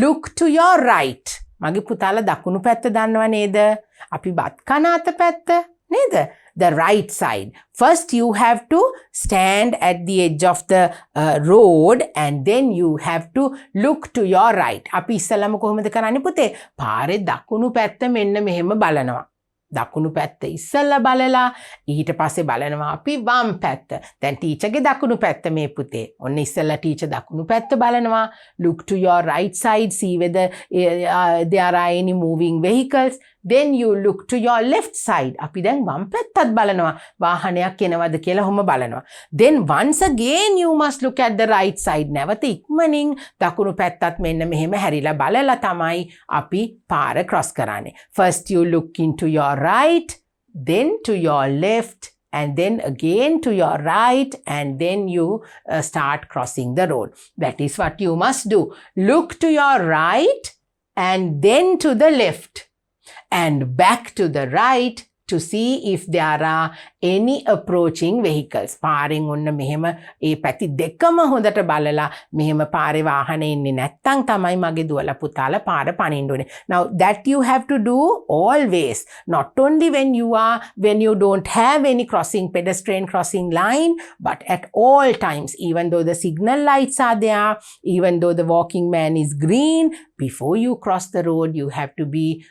Look to your right. මගේ පුතාලා දකුණු පැත්ත දන්නව නේද? අපි බත් කන අත පැත්ත නේද? The right side. First you have to stand at the edge of the road and then you have to look to your right. අපි ඉස්සලම කොහොමද කරන්නේ පුතේ? පාරේ දකුණු පැත්ත මෙන්න මෙහෙම බලනවා. දකුණු පැත්ත ඉස්සල්ලා බලලා ඊට පස්සේ බලනවා අපි වම් පැත්ත. දැන් ටීචර්ගේ දකුණු පැත්ත මේ පුතේ. ඔන්න ඉස්සල්ලා ටීචර් දකුණු පැත්ත බලනවා. Look to your right side, see whether there are any moving vehicles. Then you look to your left side. අපි දැන් වම් පැත්තත් බලනවා. වාහනයක් එනවද කියලා ඔහොම බලනවා. Then once again you must look at the right side. නැවත ඉක්මනින් දකුණු පැත්තත් මෙන්න මෙහෙම හැරිලා බලලා තමයි අපි පාර cross කරන්නේ. First you look into your right, then to your left, and then again to your right, and then you start crossing the road. That is what you must do. Look to your right and then to the left and back to the right to see if there are any approaching vehicles. පාරෙන් ඔන්න මෙහෙම ඒ පැති දෙකම හොඳට බලලා මෙහෙම පාරේ වාහනේ ඉන්නේ නැත්තම් තමයි මගේ දුවලා පුතාලා පාර පනින්න ඕනේ. Now that you have to do always, not only when you don't have any pedestrian crossing line, but at all times, even though the signal lights are there, even though the walking man is green, before you cross the road you have to be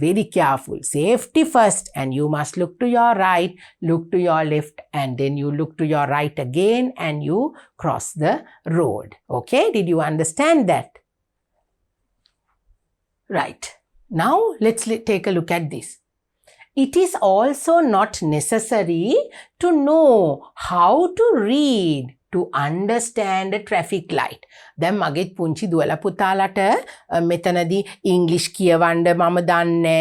very careful. Safety first, and you must look to your right, look to your left, and then you look to your right again and you cross the road. Okay, did you understand that? Right. Now let's take a look at this. It is also not necessary to know how to read to understand a traffic light. දැන් මගෙත් පුංචි දුවලා පුතාලට මෙතනදී ඉංග්‍රීසි කියවන්න මම දන්නේ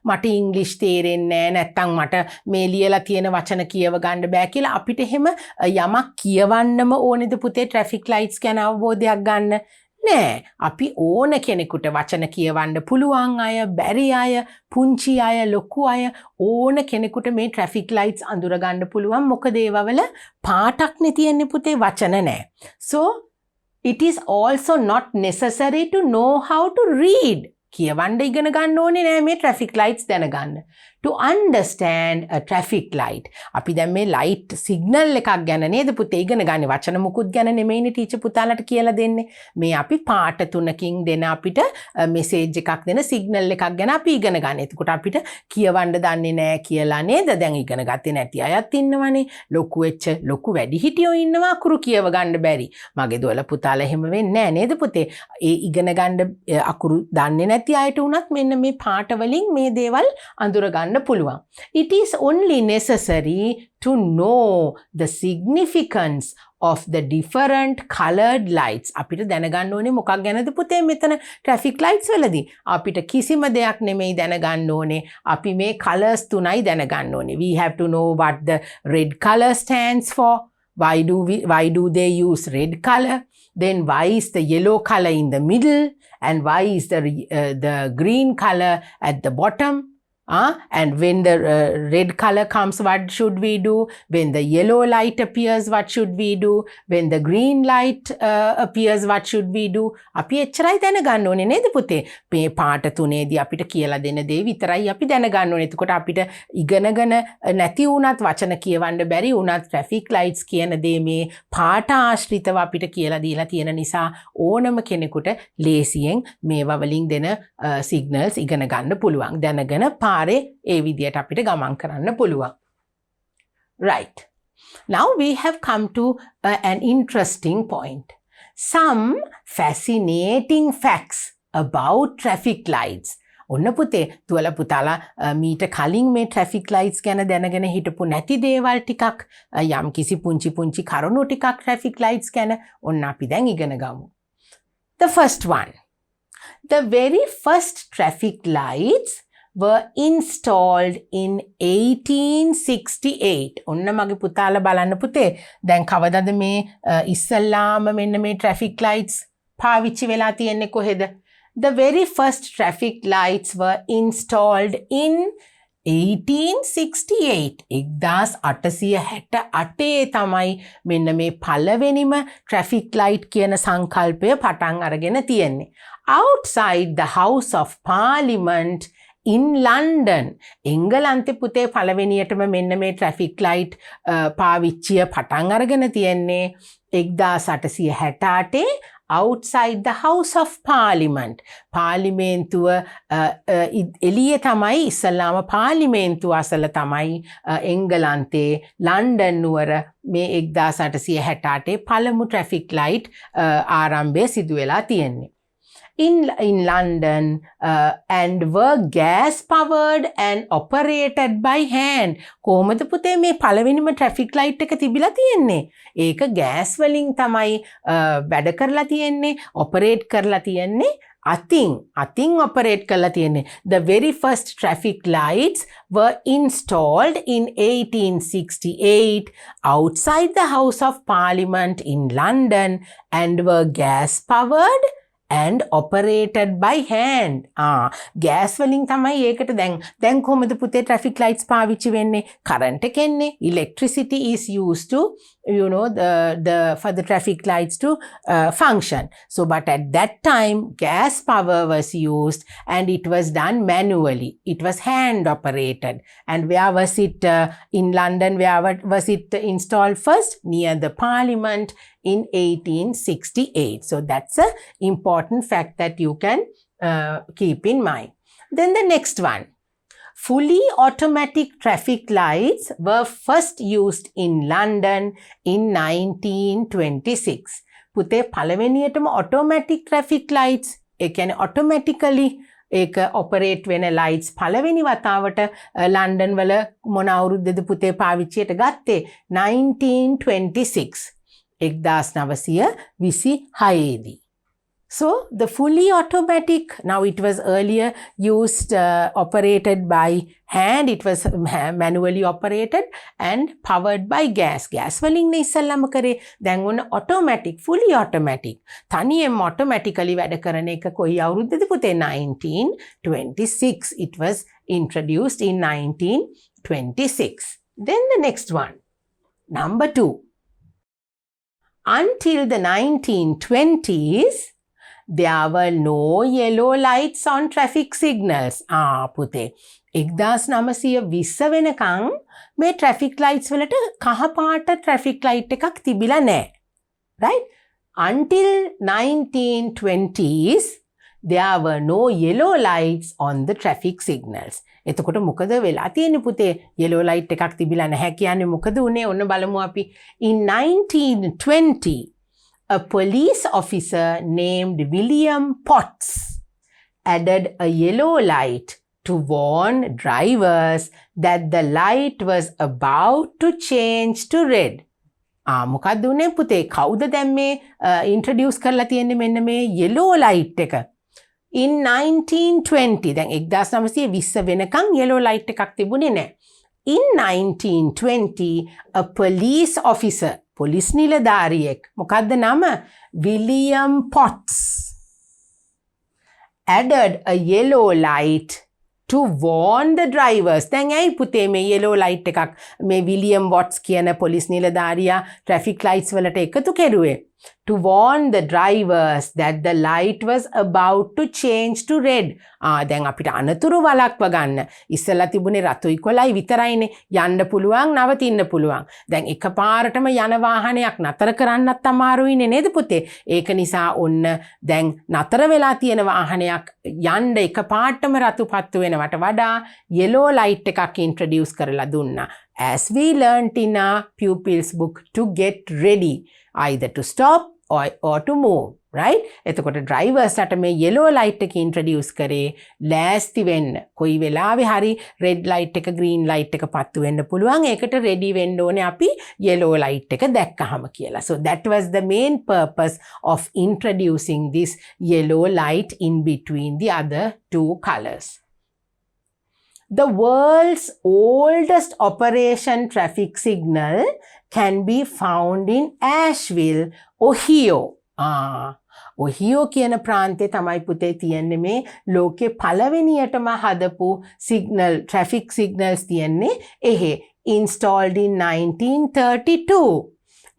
මට ඉංග්‍රීසි තේරෙන්නේ නැත්තම් මට මේ ලියලා තියෙන වචන කියව ගන්න බෑ කියලා අපිට එහෙම යමක් කියවන්නම ඕනේද පුතේ traffic lights ගැන අවබෝධයක් ගන්න? නෑ. අපි ඕන කෙනෙකුට වචන කියවන්න පුළුවන් අය, බැරි අය, පුංචි අය, ලොකු අය ඕන කෙනෙකුට මේ traffic lights අඳුර ගන්න පුළුවන්. මොකද ඒවවල පාටක්නේ තියෙන්නේ පුතේ, වචන නෑ. So it is also not necessary to know how to read. කියවන්න ඉගෙන ගන්න ඕනේ නෑ මේ traffic lights දැනගන්න. To understand a traffic light. අපි දැන් මේ light signal එකක් ගැන නේද පුතේ ඉගෙන ගන්නේ. වචන මුකුත් ගැන නෙමෙයිනේ ටීචර් පුතාලට කියලා දෙන්නේ. මේ අපි පාට තුනකින් දෙන අපිට message එකක් දෙන signal එකක් ගැන අපි ඉගෙන ගන්න. එතකොට අපිට කියවන්න දන්නේ නෑ කියලා නේද? දැන් ඉගෙන ගත්තේ නැති අයත් ඉන්නවනේ. ලොකු වැඩිහිටියෝ ඉන්නවා අකුරු කියව ගන්න බැරි. මගේ දුවලා පුතාලා එහෙම වෙන්නේ නෑ නේද පුතේ? ඒ ඉගෙන ගන්න අකුරු දන්නේ නැති අයට උනත් මෙන්න මේ පාට වලින් මේ දේවල් අඳුර ගන්න පුළුවන්. It is only necessary to know the significance of the different colored lights. අපිට දැනගන්න ඕනේ මොකක් ගැනද පුතේ මෙතන traffic lights වලදී. අපිට කිසිම දෙයක් නෙමෙයි දැනගන්න ඕනේ. අපි මේ colors තුනයි දැනගන්න ඕනේ. We have to know what the red color stands for. Why do they use red color? Then why is the yellow color in the middle? And why is the green color at the bottom? And when the red color comes, what should we do? When the yellow light appears, what should we do? When the green light appears, what should we do? අපි එච්චරයි දැනගන්න ඕනේ නේද පුතේ? මේ පාට තුනේදී අපිට කියලා දෙන දේ විතරයි අපි දැනගන්න ඕනේ. එතකොට අපිට ඉගෙනගෙන නැති වුණත් වචන කියවන්න බැරි වුණත් traffic lights කියන දේ මේ පාට ආශ්‍රිතව අපිට කියලා දීලා තියෙන නිසා ඕනම කෙනෙකුට ලේසියෙන් මේවා වලින් දෙන signals ඉගෙන ගන්න පුළුවන්. දැනගෙන පාරේ ඒ විදියට අපිට ගමන් කරන්න පුළුවන්. Right. Now we have come to an interesting point. Some fascinating facts about traffic lights. ඔන්න පුතේ තුවල පුතාලා මීට කලින් මේ traffic lights ගැන දැනගෙන හිටපු නැති දේවල් ටිකක් යම් කිසි පුංචි කරුණු ටිකක් traffic lights ගැන ඔන්න අපි දැන් ඉගෙන ගමු. The first one. The very first traffic lights were installed in 1868. ඔන්න මගේ පුතාලා බලන්න පුතේ දැන් කවදද මේ ඉස්සල්ලාම මෙන්න මේ traffic lights පාවිච්චි වෙලා තියෙන්නේ කොහෙද? The very first traffic lights were installed in 1868. 1868 තමයි මෙන්න මේ පළවෙනිම traffic light කියන සංකල්පය පටන් අරගෙන තියෙන්නේ. Outside the House of Parliament in London. එංගලන්තේ පුතේ පළවෙනියටම මෙන්න මේ traffic light පාවිච්චිය පටන් අරගෙන තියෙන්නේ 1868 outside the House of Parliament. පාර්ලිමේන්තුව එළියේ තමයි ඉස්සලාම පාර්ලිමේන්තුව අසල තමයි එංගලන්තේ ලන්ඩන් නුවර මේ 1868 පළමු traffic light ආරම්භය සිදු වෙලා තියෙන්නේ. In London and were gas powered and operated by hand. කොහොමද පුතේ මේ පළවෙනිම traffic light එක තිබිලා තියෙන්නේ? ඒක gas වලින් තමයි වැඩ කරලා තියෙන්නේ, operate කරලා තියෙන්නේ. අතින් operate කරලා තියෙන්නේ. The very first traffic lights were installed in 1868 outside the House of Parliament in London and were gas powered and operated by hand. gas වලින් තමයි ඒකට දැන් කොහොමද පුතේ traffic lights පාවිච්චි වෙන්නේ? current එකෙන්නේ. Electricity is used to for the traffic lights to function. So but at that time gas power was used and it was done manually. It was hand operated. And where was it in London? Where was it installed first? Near the Parliament in 1868. So that's an important fact that you can keep in mind. Then the next one. Fully automatic traffic lights were first used in London in 1926. පුතේ පළවෙනියටම automatic traffic lights ඒ කියන්නේ automatically ඒක operate වෙන lights පළවෙනි වතාවට London වල මොන අවුරුද්දද පුතේ පාවිච්චියට ගත්තේ? 1926. 1926 දී. So the fully automatic, now it was earlier used, operated by hand, it was manually operated and powered by gas. Gas වලින් නේ ඉස්සල්ලාම කරේ. දැන් උන automatic, fully automatic. තනියෙම automatically වැඩ කරන එක කොයි අවුරුද්දද පුතේ? 1926. It was introduced in 1926. Then the next one, number 2. Until the 1920s, there were no yellow lights on traffic signals. පුතේ 1920 වෙනකන් මේ traffic lights වලට කහපාට traffic light එකක් තිබිලා නැහැ. Right? Until 1920s, there were no yellow lights on the traffic signals. එතකොට මොකද වෙලා තියෙන්නේ පුතේ? yellow light එකක් තිබිලා නැහැ කියන්නේ මොකද උනේ? ඔන්න බලමු අපි. In 1920, a police officer named William Potts added a yellow light to warn drivers that the light was about to change to red. මොකක්ද උනේ පුතේ? කවුද දැන් මේ introduce කරලා තියෙන්නේ මෙන්න මේ yellow light එක? In 1920, දැන් 1920 වෙනකන් yellow light එකක් තිබුණේ නැහැ. In 1920, a police officer, police නිලධාරියෙක්, මොකක්ද නම? William Potts, added a yellow light to warn the drivers. දැන් ඇයි පුතේ මේ yellow light එකක් මේ William Potts කියන police නිලධාරියා traffic lights වලට එකතු කෙරුවේ? to warn the drivers that the light was about to change to red. දැන් අපිට අනතුරු වළක්ව ගන්න. ඉස්සෙල්ලා තිබුණේ රතුයි කොලයි විතරයිනේ. යන්න පුළුවන්, නවතින්න පුළුවන්. දැන් එකපාරටම යන වාහනයක් නතර කරන්නත් අමාරුයිනේ නේද පුතේ? ඒක නිසා ඔන්න දැන් නතර වෙලා තියෙන වාහනයක් යන්න එකපාරටම රතු පත්තු වෙනවට වඩා yellow light එකක් introduce කරලා දුන්නා. As we learnt in our pupils book, to get ready, either to stop or to move, right? එතකොට ඩ්‍රයිවර්ස්ට මේ yellow light එක introduce කරේ ලෑස්ති වෙන්න. කොයි වෙලාවෙ හරි red light එක green light එක පත්තු වෙන්න පුළුවන්. ඒකට ready වෙන්න ඕනේ අපි yellow light එක දැක්කහම කියලා. So that was the main purpose of introducing this yellow light in between the other two colors. The world's oldest operation traffic signal can be found in Asheville, Ohio. Ohio කියන ප්‍රාන්තේ තමයි පුතේ තියෙන්නේ මේ ලෝකේ පළවෙනියටම හදපු signal, traffic signals තියෙන්නේ එහෙ. Installed in 1932.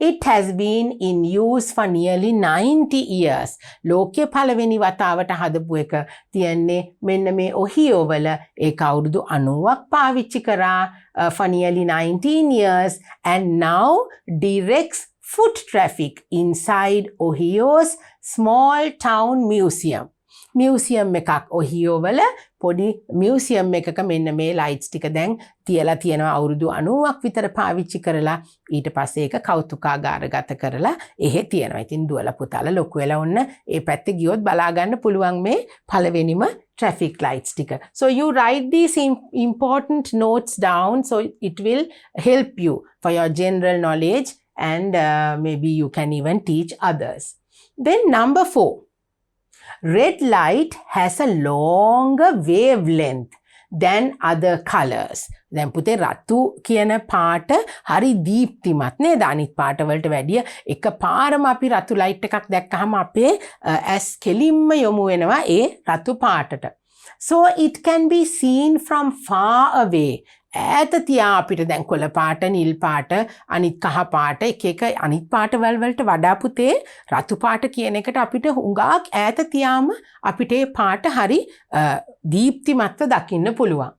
It has been in use for nearly 90 years. ලෝකයේ පළවෙනි වතාවට හදපු එක තියන්නේ මෙන්න මේ ඔහියෝ වල. ඒක අවුරුදු 90ක් පාවිච්චි කරා for nearly 19 years and now directs foot traffic inside Ohio's small town museum. Museum එකක් ඔහියෝ වල පොඩි මියුසියම් එකක මෙන්න මේ ලයිට්ස් ටික දැන් තියලා තියෙනවා අවුරුදු 90ක් විතර පාවිච්චි කරලා ඊට පස්සේ ඒක කෞතුකාගාරගත කරලා එහෙ තියෙනවා. ඉතින් දුවලා පුතාලා ලොකු වෙලා ඔන්න ඒ පැත්තේ ගියොත් බලා ගන්න පුළුවන් මේ පළවෙනිම traffic lights ටික. So you write these important notes down so it will help you for your general knowledge and maybe you can even teach others. Then number 4. Red light has a longer wavelength than other colors. දැන් පුතේ රතු කියන පාට හරි දීප්තිමත් නේද? අනිත් පාට වලට වැඩිය එකපාරම අපි රතු ලයිට් එකක් දැක්කහම අපේ ඇස් කෙලින්ම යොමු වෙනවා ඒ රතු පාටට. So it can be seen from far away. ඈත තියා අපිට දැන් කොළ පාට, නිල් පාට, අනිත් කහ පාට එක අනිත් පාටවල් වලට වඩා පුතේ රතු පාට කියන එකට අපිට හුඟක් ඈත තියාම අපිට ඒ පාට හරි දීප්තිමත්ව දකින්න පුළුවන්.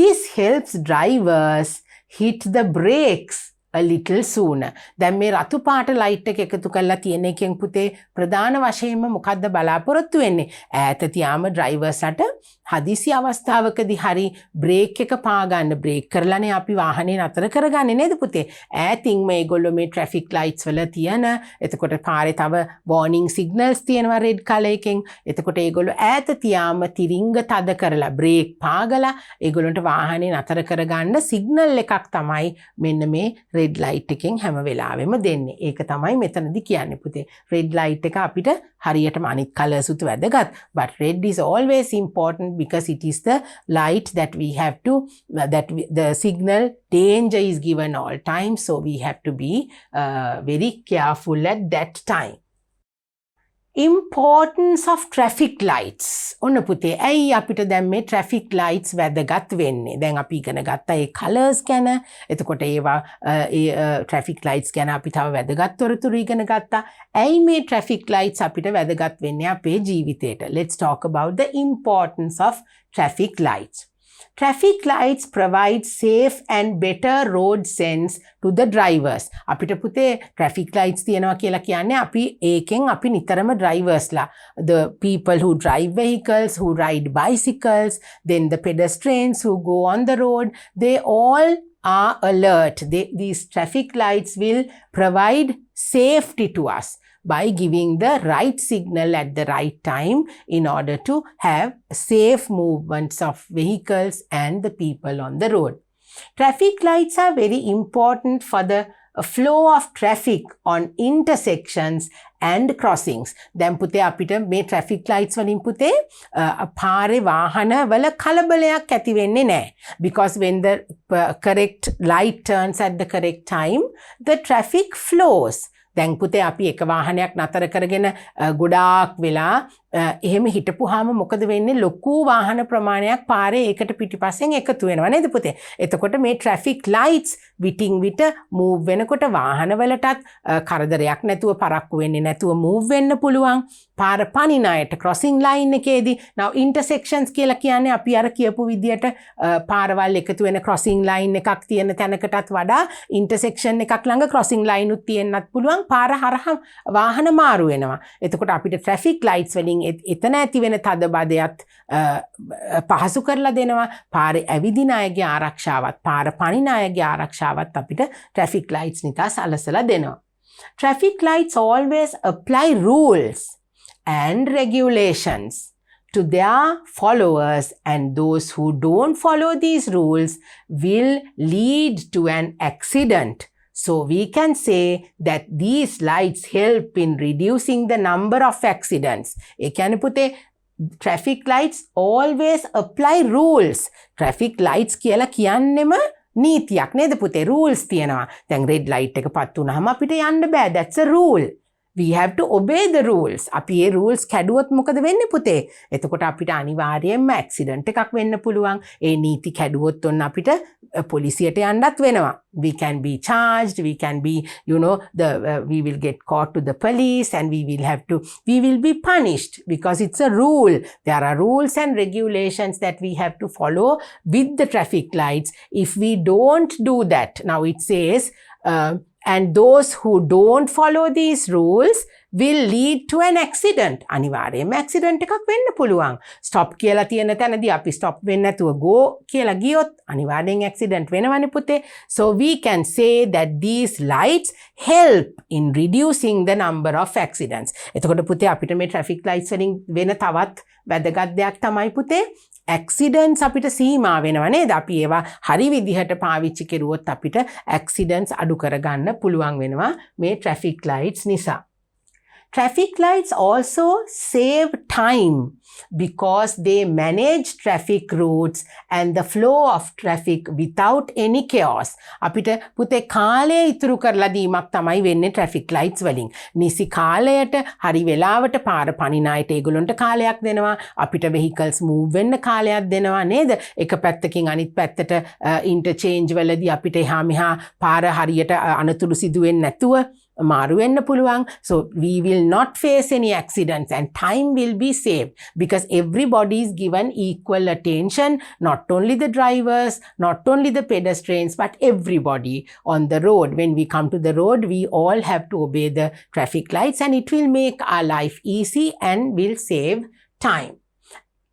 This helps drivers hit the brakes a little sooner. දැන් මේ රතු පාට ලයිට් එක එකතු කරලා තියෙන එකෙන් පුතේ ප්‍රධාන වශයෙන්ම මොකද්ද බලාපොරොත්තු වෙන්නේ? ඈත තියාම ඩ්‍රයිවර්ස්ට හදිසි අවස්ථාවකදී හරි බ්‍රේක් එක පා ගන්න. බ්‍රේක් කරලානේ අපි වාහනේ නතර කරගන්නේ නේද පුතේ? ඈතින් මේගොල්ලෝ මේ ට්‍රැෆික් ලයිට්ස් වල තියෙන එතකොට පාරේ තව වෝනින් සිග්නල්ස් තියෙනවා රෙඩ් කලර් එකෙන්. එතකොට ඒගොල්ලෝ ඈත තියාම තිරිංග තද කරලා බ්‍රේක් පාගලා ඒගොල්ලන්ට වාහනේ නතර කරගන්න සිග්නල් එකක් තමයි මෙන්න මේ red light එකෙන් හැම වෙලාවෙම දෙන්නේ. ඒක තමයි මෙතනදී කියන්නේ පුතේ. red light එක අපිට හරියටම අනිත් colors උත් වැදගත්. But red is always important because it is the light that we have to, the signal danger is given all time. So we have to be very careful at that time. Importance of traffic lights. ඔන්න පුතේ ඇයි අපිට දැන් මේ traffic lights වැදගත් වෙන්නේ? දැන් අපි ඉගෙන ගත්තා ඒ colors ගැන. එතකොට ඒවා traffic lights ගැන අපි තව වැදගත් තොරතුරු ඉගෙන ගත්තා. ඇයි මේ traffic lights අපිට වැදගත් වෙන්නේ අපේ ජීවිතේට? Let's talk about the importance of traffic lights. Traffic lights provide safe and better road sense to the drivers. අපිට පුතේ traffic lights තියෙනවා කියලා කියන්නේ අපි ඒකෙන් අපි නිතරම driversලා, the people who drive vehicles, who ride bicycles, then the pedestrians who go on the road, they all are alert. These traffic lights will provide safety to us by giving the right signal at the right time in order to have safe movements of vehicles and the people on the road. Traffic lights are very important for the flow of traffic on intersections and crossings. දැන් පුතේ අපිට මේ traffic lights වලින් පුතේ පාරේ වාහන වල කලබලයක් ඇති වෙන්නේ නැහැ. Because when the correct light turns at the correct time, the traffic flows. දැන් පුතේ අපි එක වාහනයක් නතර කරගෙන ගොඩාක් වෙලා එහෙම හිටපුවාම මොකද වෙන්නේ ලොකු වාහන ප්‍රමාණයක් පාරේ ඒකට පිටිපස්සෙන් එකතු වෙනවා නේද පුතේ එතකොට මේ ට්‍රැෆික් ලයිට්ස් විටින් විට මූව් වෙනකොට වාහනවලටත් කරදරයක් නැතුව පරක්කු වෙන්නේ නැතුව මූව් වෙන්න පුළුවන් පාර පනින අයට ක්‍රොසින් ලයින් එකේදී now intersections කියලා කියන්නේ අපි අර කියපු විදියට පාරවල් එකතු වෙන ක්‍රොසින් ලයින් එකක් තියෙන තැනකටත් වඩා ඉන්ටර්සෙක්ෂන් එකක් ළඟ ක්‍රොසින් ලයින් උත් තියෙන්නත් පුළුවන් පාර හරහා වාහන මාරු වෙනවා එතකොට අපිට ට්‍රැෆික් ලයිට්ස් වලින් එතන ඇති වෙන තද බදයත් පහසු කරලා දෙනවා පාරේ ඇවිදින අයගේ ආරක්ෂාවත් පාර පනින අයගේ ආරක්ෂාවත් අපිට ට්‍රැෆික් ලයිට්ස් නිසා සලසලා දෙනවා traffic lights always apply rules and regulations to their followers and those who don't follow these rules will lead to an accident So we can say that these lights help in reducing the number of accidents. ඒ කියන්නේ පුතේ traffic lights always apply rules. Traffic lights කියලා කියන්නෙම නීතියක් නේද පුතේ rules තියෙනවා. දැන් red light එක පත් වුණාම අපිට යන්න බෑ. That's a rule. We have to obey the rules. අපි ඒ rules කැඩුවොත් මොකද වෙන්නේ පුතේ? එතකොට අපිට අනිවාර්යයෙන්ම accident එකක් වෙන්න පුළුවන්. ඒ නීති කැඩුවොත් ඔන්න අපිට පොලිසියට යන්නත් වෙනවා. We can be charged, we can be, we will get caught to the police and we will be punished because it's a rule. There are rules and regulations that we have to follow with the traffic lights. If we don't do that, now it says, and those who don't follow these rules will lead to an accident. අනිවාර්යයෙන්ම accident එකක් වෙන්න පුළුවන්. stop කියලා තියෙන තැනදී අපි stop වෙන්නේ නැතුව go කියලා ගියොත් අනිවාර්යෙන් accident වෙනවනේ පුතේ. So we can say that these lights help in reducing the number of accidents. එතකොට පුතේ අපිට මේ traffic lights වලින් වෙන තවත් වැදගත් දෙයක් තමයි පුතේ accidents අපිට සීමා වෙනවා නේද? අපි ඒවා හරි විදිහට පාවිච්චි කරුවොත් අපිට accidents අඩු කරගන්න පුළුවන් වෙනවා මේ traffic lights නිසා. Traffic lights also save time because they manage traffic routes and the flow of traffic without any chaos. අපිට පුතේ කාලය ඉතුරු කරලා දීමක් තමයි වෙන්නේ traffic lights වලින්. නිසි කාලයට හරි වෙලාවට පාර පනින අයට ඒගොල්ලන්ට කාලයක් දෙනවා. අපිට vehicles move වෙන්න කාලයක් දෙනවා නේද? එක පැත්තකින් අනිත් පැත්තට interchange වලදී අපිට එහා මෙහා පාර හරියට අනතුරු සිදු වෙන්නේ නැතුව මාරු වෙන්න පුළුවන්. So we will not face any accidents and time will be saved because everybody is given equal attention, not only the drivers, not only the pedestrians, but everybody on the road. When we come to the road, we all have to obey the traffic lights and it will make our life easy and will save time.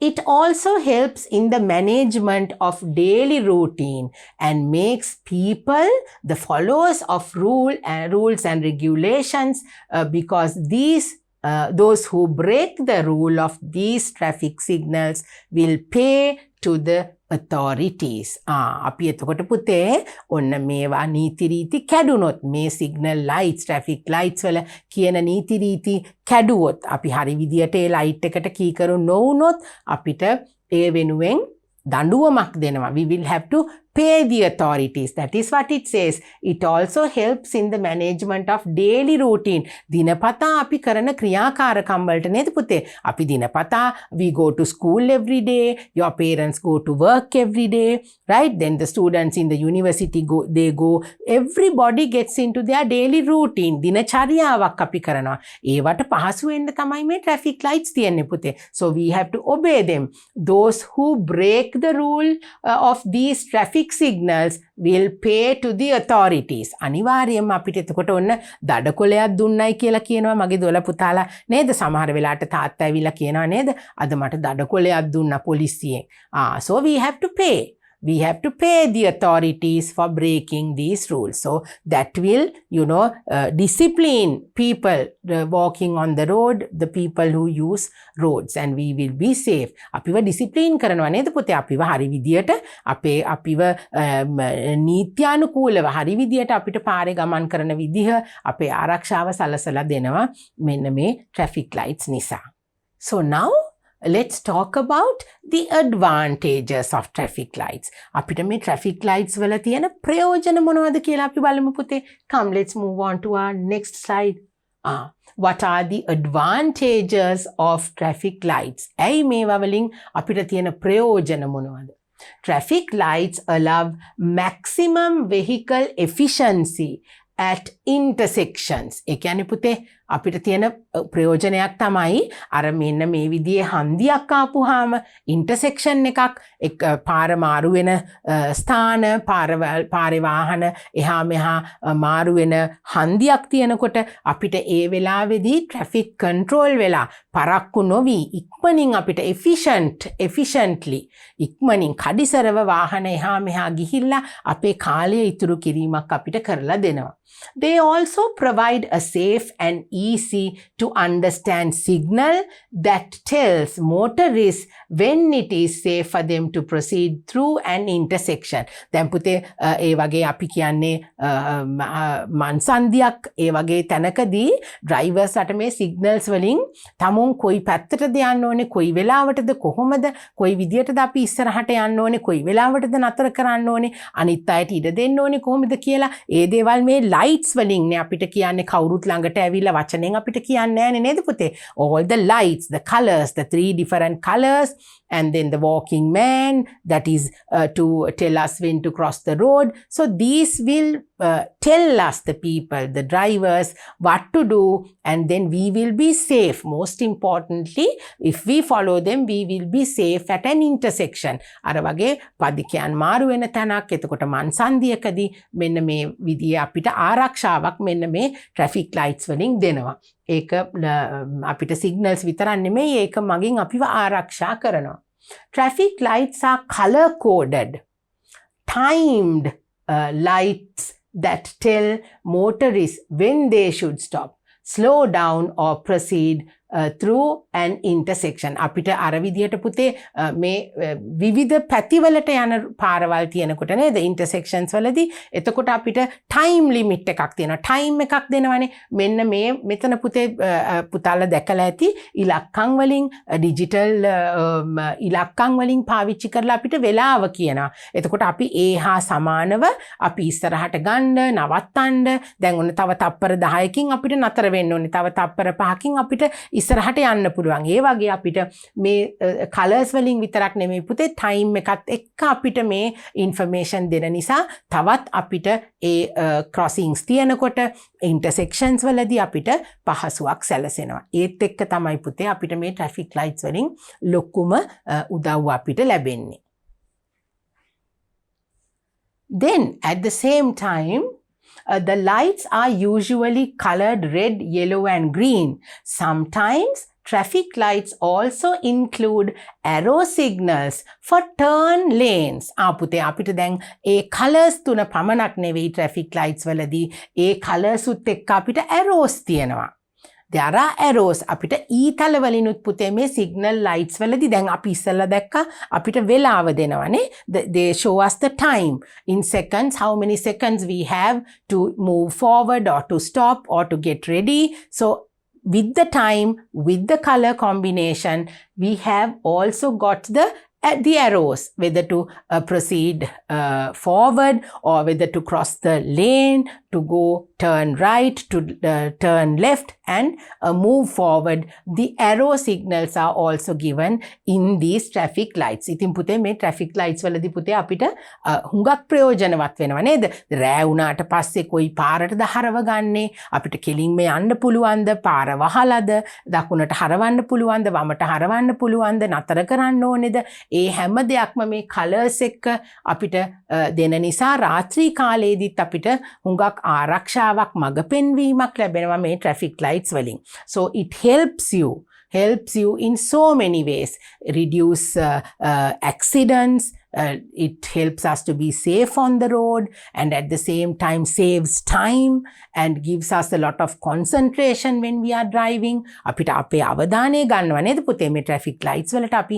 It also helps in the management of daily routine and makes people the followers of rules and regulations because those who break the rule of these traffic signals will pay to the authorities. අපි එතකොට පුතේ ඔන්න මේවා නීති රීති කැඩුනොත් මේ signal lights traffic lights වල කියන නීති රීති කැඩුවොත් අපි හරි විදියට ඒ light එකට කීකරු නොවුනොත් අපිට ඒ වෙනුවෙන් දඬුවමක් දෙනවා. We will have to pay the authorities. That is what it says. It also helps in the management of daily routine. දිනපතා අපි කරන ක්‍රියාකාරකම් වලට නේද පුතේ? අපි දිනපතා we go to school every day. Your parents go to work every day, right? Then the students in the university go. Everybody gets into their daily routine. දිනචර්යාවක් අපි කරනවා. ඒවට පහසු වෙන්න තමයි මේ traffic lights තියෙන්නේ පුතේ. So we have to obey them. Those who break the rule of these traffic signals will pay to the authorities. අනිවාර්යයෙන්ම අපිට එතකොට ඔන්න දඩකොලයක් දුන්නයි කියලා කියනවා මගේ දොළ පුතාලා නේද? සමහර වෙලාවට තාත්තා ඇවිල්ලා කියනවා නේද? අද මට දඩකොලයක් දුන්නා පොලිසියෙන්. So we have to pay. We have to pay the authorities for breaking these rules. So that will, discipline people walking on the road, the people who use roads, and we will be safe. අපිව discipline කරනවා නේද පුතේ? අපිව හරි විදියට අපිව නීත්‍යානුකූලව හරි විදියට අපිට පාරේ ගමන් කරන විදිහ අපේ ආරක්ෂාව සලසලා දෙනවා මෙන්න මේ traffic lights නිසා. So now let's talk about the advantages of traffic lights. අපිට මේ traffic lights වල තියෙන ප්‍රයෝජන මොනවද කියලා අපි බලමු පුතේ. Come, let's move on to our next slide. What are the advantages of traffic lights? ඇයි මේවා වලින් අපිට තියෙන ප්‍රයෝජන මොනවද? Traffic lights allow maximum vehicle efficiency at intersections. ඒ කියන්නේ පුතේ අපිට තියෙන ප්‍රයෝජනයක් තමයි අර මෙන්න මේ විදිහේ හන්දියක් ආපුවාම ඉන්ටර්සෙක්ෂන් එකක් පාර මාරු වෙන ස්ථාන පාරේ වාහන එහා මෙහා මාරු වෙන හන්දියක් තියෙනකොට අපිට ඒ වෙලාවේදී ට්‍රැෆික් කන්ට්‍රෝල් වෙලා පරක්කු නොවි ඉක්මනින් අපිට efficiently ඉක්මනින් කඩිසරව වාහන එහා මෙහා ගිහිල්ලා අපේ කාලය ඉතුරු කිරීමක් අපිට කරලා දෙනවා. They also provide a safe and easy to understand signal that tells motorists when it is safe for them to proceed through an intersection. දැන් පුතේ ඒ වගේ අපි කියන්නේ මන්සන්දියක් ඒ වගේ තැනකදී ඩ්‍රයිවර්ස්ලට මේ සිග්නල්ස් වලින් තමුන් කොයි පැත්තටද යන්න ඕනේ, කොයි වෙලාවටද, කොහොමද, කොයි විදියටද අපි ඉස්සරහට යන්න ඕනේ, කොයි වෙලාවටද නතර කරන්න ඕනේ, අනිත් අයට ඉඩ දෙන්න ඕනේ කොහොමද කියලා ඒ දේවල් මේ lights වලින් නේ අපිට කියන්නේ කවුරුත් ළඟට ඇවිල්ලා වචනෙන් අපිට කියන්නේ නැහැ නේද පුතේ? All the lights, the colors, the 3 different colors, and then the walking man, that is to tell us when to cross the road. So these will tell us, the people, the drivers, what to do, and then we will be safe. Most importantly, if we follow them, we will be safe at an intersection. අර වගේ පදිකයන් මාරු වෙන තැනක්, එතකොට මන්සන්දියකදී මෙන්න මේ විදිය අපිට ආරක්ෂාවක් මෙන්න මේ traffic lights වලින් දෙනවා. ඒක අපිට signals විතරක් නෙමෙයි, ඒක මගින් අපිව ආරක්ෂා කරනවා. Traffic lights are color coded, timed lights that tell motorists when they should stop, slow down or proceed through an intersection. අපිට අර විදියට පුතේ මේ විවිධ පැතිවලට යන පාරවල් තියෙනකොට නේද intersections වලදී එතකොට අපිට time limit එකක් තියෙනවා, time එකක් දෙනවනේ. මෙන්න මේ මෙතන පුතේ පුතාලා දැකලා ඇති ඉලක්කම් වලින් digital ඉලක්කම් වලින් පාවිච්චි කරලා අපිට වෙලාව කියනවා. එතකොට අපි ඒ හා සමානව අපි ඉස්සරහට ගන්න, නවත්තන්න, දැන් ඔන්න තව තප්පර 10කින් අපිට නතර වෙන්න ඕනේ, තව තප්පර 5කින් අපිට ඉස්සරහට යන්න පුළුවන්. ඒ වගේ අපිට මේ කලර්ස් වලින් විතරක් නෙමෙයි පුතේ ටයිම් එකත් එක්ක අපිට මේ ඉන්ෆර්මේෂන් දෙන නිසා තවත් අපිට ඒ ක්‍රොසින්ග්ස් තියෙනකොට ඉන්ටර්සෙක්ෂන්ස් වලදී අපිට පහසුවක් සැලසෙනවා. ඒත් එක්ක තමයි පුතේ අපිට මේ ට්‍රැෆික් ලයිට්ස් වලින් ලොකුම උදව්ව අපිට ලැබෙන්නේ. Then at the same time, the lights are usually colored red, yellow and green. Sometimes traffic lights also include arrow signals for turn lanes. පුතේ අපිට දැන් ඒ colors තුන පමණක් නෙවෙයි traffic lights වලදී ඒ colors උත් එක්ක අපිට arrows තියෙනවා. There are arrows. අපිට ඊතල වලිනුත් පුතේ මේ signal lights වලදී දැන් අපි ඉස්සෙල්ලා දැක්කා අපිට වෙලාව දෙනවනේ. They show us the time in seconds, how many seconds we have to move forward or to stop or to get ready. So with the time, with the color combination, we have also got the arrows, whether to proceed forward or whether to cross the lane, to go turn right, to turn left and move forward. The arrow signals are also given in these traffic lights. ඉතින් පුතේ මේ traffic lights වලදී පුතේ අපිට හුඟක් ප්‍රයෝජනවත් වෙනවා නේද? රෑ වුණාට පස්සේ කොයි පාරටද හරව ගන්නේ? අපිට කෙලින්ම යන්න පුළුවන්ද? පාර වහලාද? දකුණට හරවන්න පුළුවන්ද? වමට හරවන්න පුළුවන්ද? නතර කරන්න ඕනේද? ඒ හැම දෙයක්ම මේ කලර්ස් එක්ක අපිට දෙන නිසා රාත්‍රී කාලයේදීත් අපිට හුඟක් ආරක්ෂාවක් මඟ පෙන්වීමක් ලැබෙනවා මේ traffic lights වලින්. So it helps you in so many ways. Reduce accidents, it helps us to be safe on the road, and at the same time saves time and gives us a lot of concentration when we are driving. අපිට අපේ අවධානය ගන්නවා නේද පුතේ මේ traffic lights වලට අපි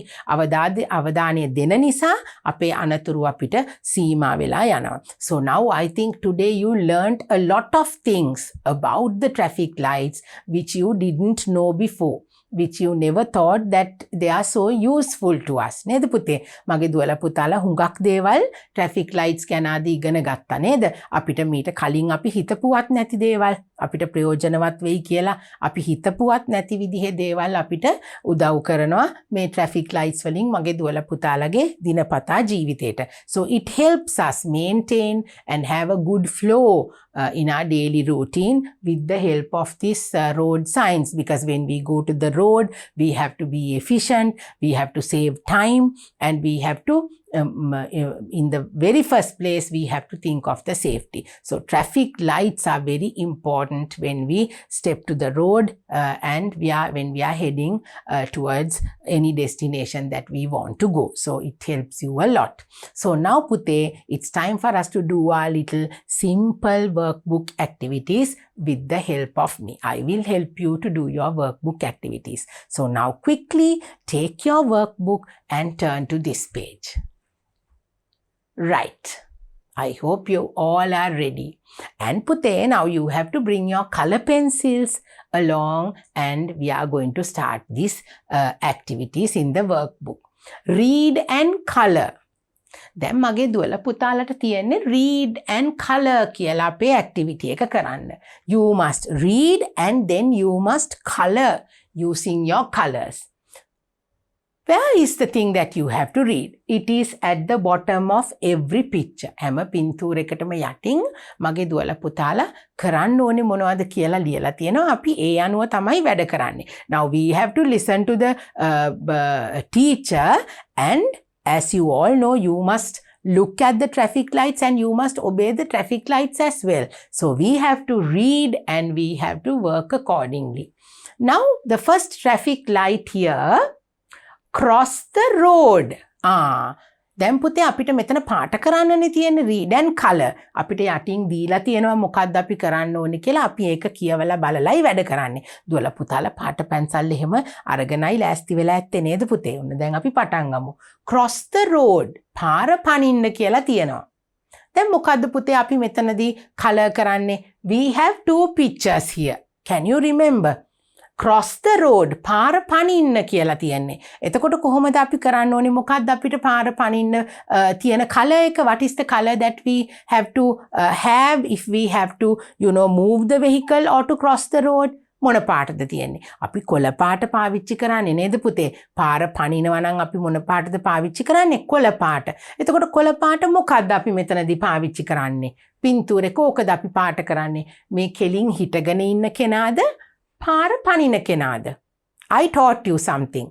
අවධානය දෙන නිසා අපේ අනතුරු අපිට සීමා වෙලා යනවා. So now I think today you learned a lot of things about the traffic lights which you didn't know before. which you never thought that they are so useful to us. නේද පුතේ? මගේ දුවලා පුතාලා හුඟක් දේවල් traffic lights ගැන ආදී ඉගෙන ගත්තා නේද? අපිට මීට කලින් අපි හිතපුවත් නැති දේවල් අපිට ප්‍රයෝජනවත් වෙයි කියලා අපි හිතපුවත් නැති විදිහේ දේවල් අපිට උදව් කරනවා මේ traffic lights වලින් මගේ දුවලා පුතාලගේ දිනපතා ජීවිතේට. So it helps us maintain and have a good flow in our daily routine with the help of this road signs, because when we go to the road we have to be efficient, we have to save time, and we have to in the very first place we have to think of the safety. So traffic lights are very important when we step to the road and when we are heading towards any destination that we want to go. So it helps you a lot. So now Pute, it's time for us to do our little simple workbook activities with the help of me. I will help you to do your workbook activities. So now quickly take your workbook and turn to this page. Right. I hope you all are ready. And Pute, now you have to bring your color pencils along and we are going to start these activities in the workbook. Read and color. දැන් මගේ දුවලා පුතාලට තියෙන්නේ read and color කියලා අපේ activity එක කරන්න. You must read and then you must color using your colors. Where is the thing that you have to read? It is at the bottom of every picture. හැම පින්තූරයකටම යටින් මගේ දුවලා පුතාලා කරන්න ඕනේ මොනවද කියලා ලියලා තියෙනවා. අපි ඒ අනුව තමයි වැඩ කරන්නේ. Now we have to listen to the teacher, and as you all know, you must look at the traffic lights and you must obey the traffic lights as well. So we have to read and we have to work accordingly. Now the first traffic light here, cross the road. දැන් පුතේ අපිට මෙතන පාට කරන්නනේ තියෙන්නේ read and color. අපිට යටින් දීලා තියෙනවා මොකක්ද අපි කරන්න ඕනේ කියලා. අපි ඒක කියවලා බලලයි වැඩ කරන්නේ. දුවලා පුතාලා පාට පැන්සල් එහෙම අරගෙනයි ලෑස්ති වෙලා ඇත්තේ නේද පුතේ? ඔන්න දැන් අපි පටන් ගමු. Cross the road. පාර පනින්න කියලා තියෙනවා. දැන් මොකද්ද පුතේ අපි මෙතනදී color කරන්නේ? We have two pictures here. Can you remember? Cross the road. පාර පනින්න කියලා තියෙන්නේ. එතකොට කොහොමද අපි කරන්න ඕනේ? මොකක්ද අපිට පාර පනින්න තියෙන color එක? What is the color that we have to have if we have to, move the vehicle or to cross the road? මොන පාටද තියෙන්නේ? අපි කොළ පාට පාවිච්චි කරන්නේ නේද පුතේ? පාර පනිනවා නම් අපි මොන පාටද පාවිච්චි කරන්නේ? කොළ පාට. එතකොට කොළ පාට මොකක්ද අපි මෙතනදී පාවිච්චි කරන්නේ? පින්තූරේ කෝකද අපි පාට කරන්නේ? මේ කෙලින් හිටගෙන ඉන්න කෙනාද? පාර පනින කෙනාද? I taught you something.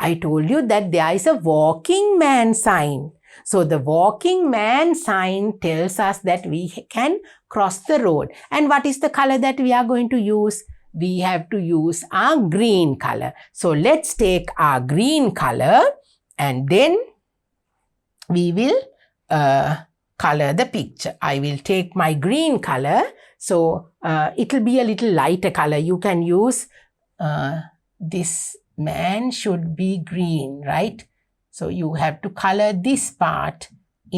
I told you that there is a walking man sign. So the walking man sign tells us that we can cross the road. And what is the color that we are going to use? We have to use our green color. So let's take our green color and then we will color the picture. I will take my green color. So it will be a little lighter color. You can use this man should be green, right? So you have to color this part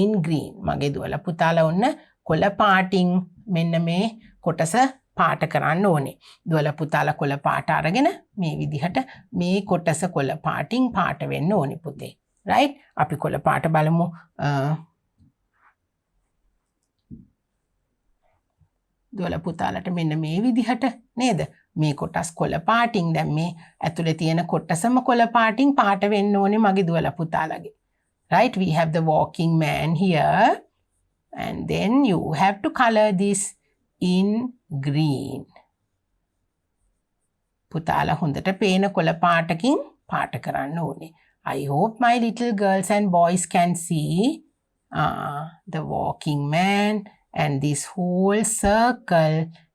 in green. මගේ දුවලා පුතාලා ඔන්න කොළ පාටින් මෙන්න මේ කොටස පාට කරන්න ඕනේ. දුවලා පුතාලා කොළ පාට අරගෙන මේ විදිහට මේ කොටස කොළ පාටින් පාට වෙන්න ඕනේ පුතේ. right? අපි කොළ පාට බලමු. දුවලා පුතාලට මෙන්න මේ විදිහට නේද? මේ කොටස් කොළ පාටින් දැන් මේ ඇතුලේ තියෙන කොටසම කොළ පාටින් පාට වෙන්න ඕනේ මගේ දුවලා පුතාලගේ. Right? We have the walking man here and then you have to color this in green. පුතාලා හොඳට පේන කොළ පාටකින් පාට කරන්න ඕනේ. I hope my little girls and boys can see the walking man. And this whole circle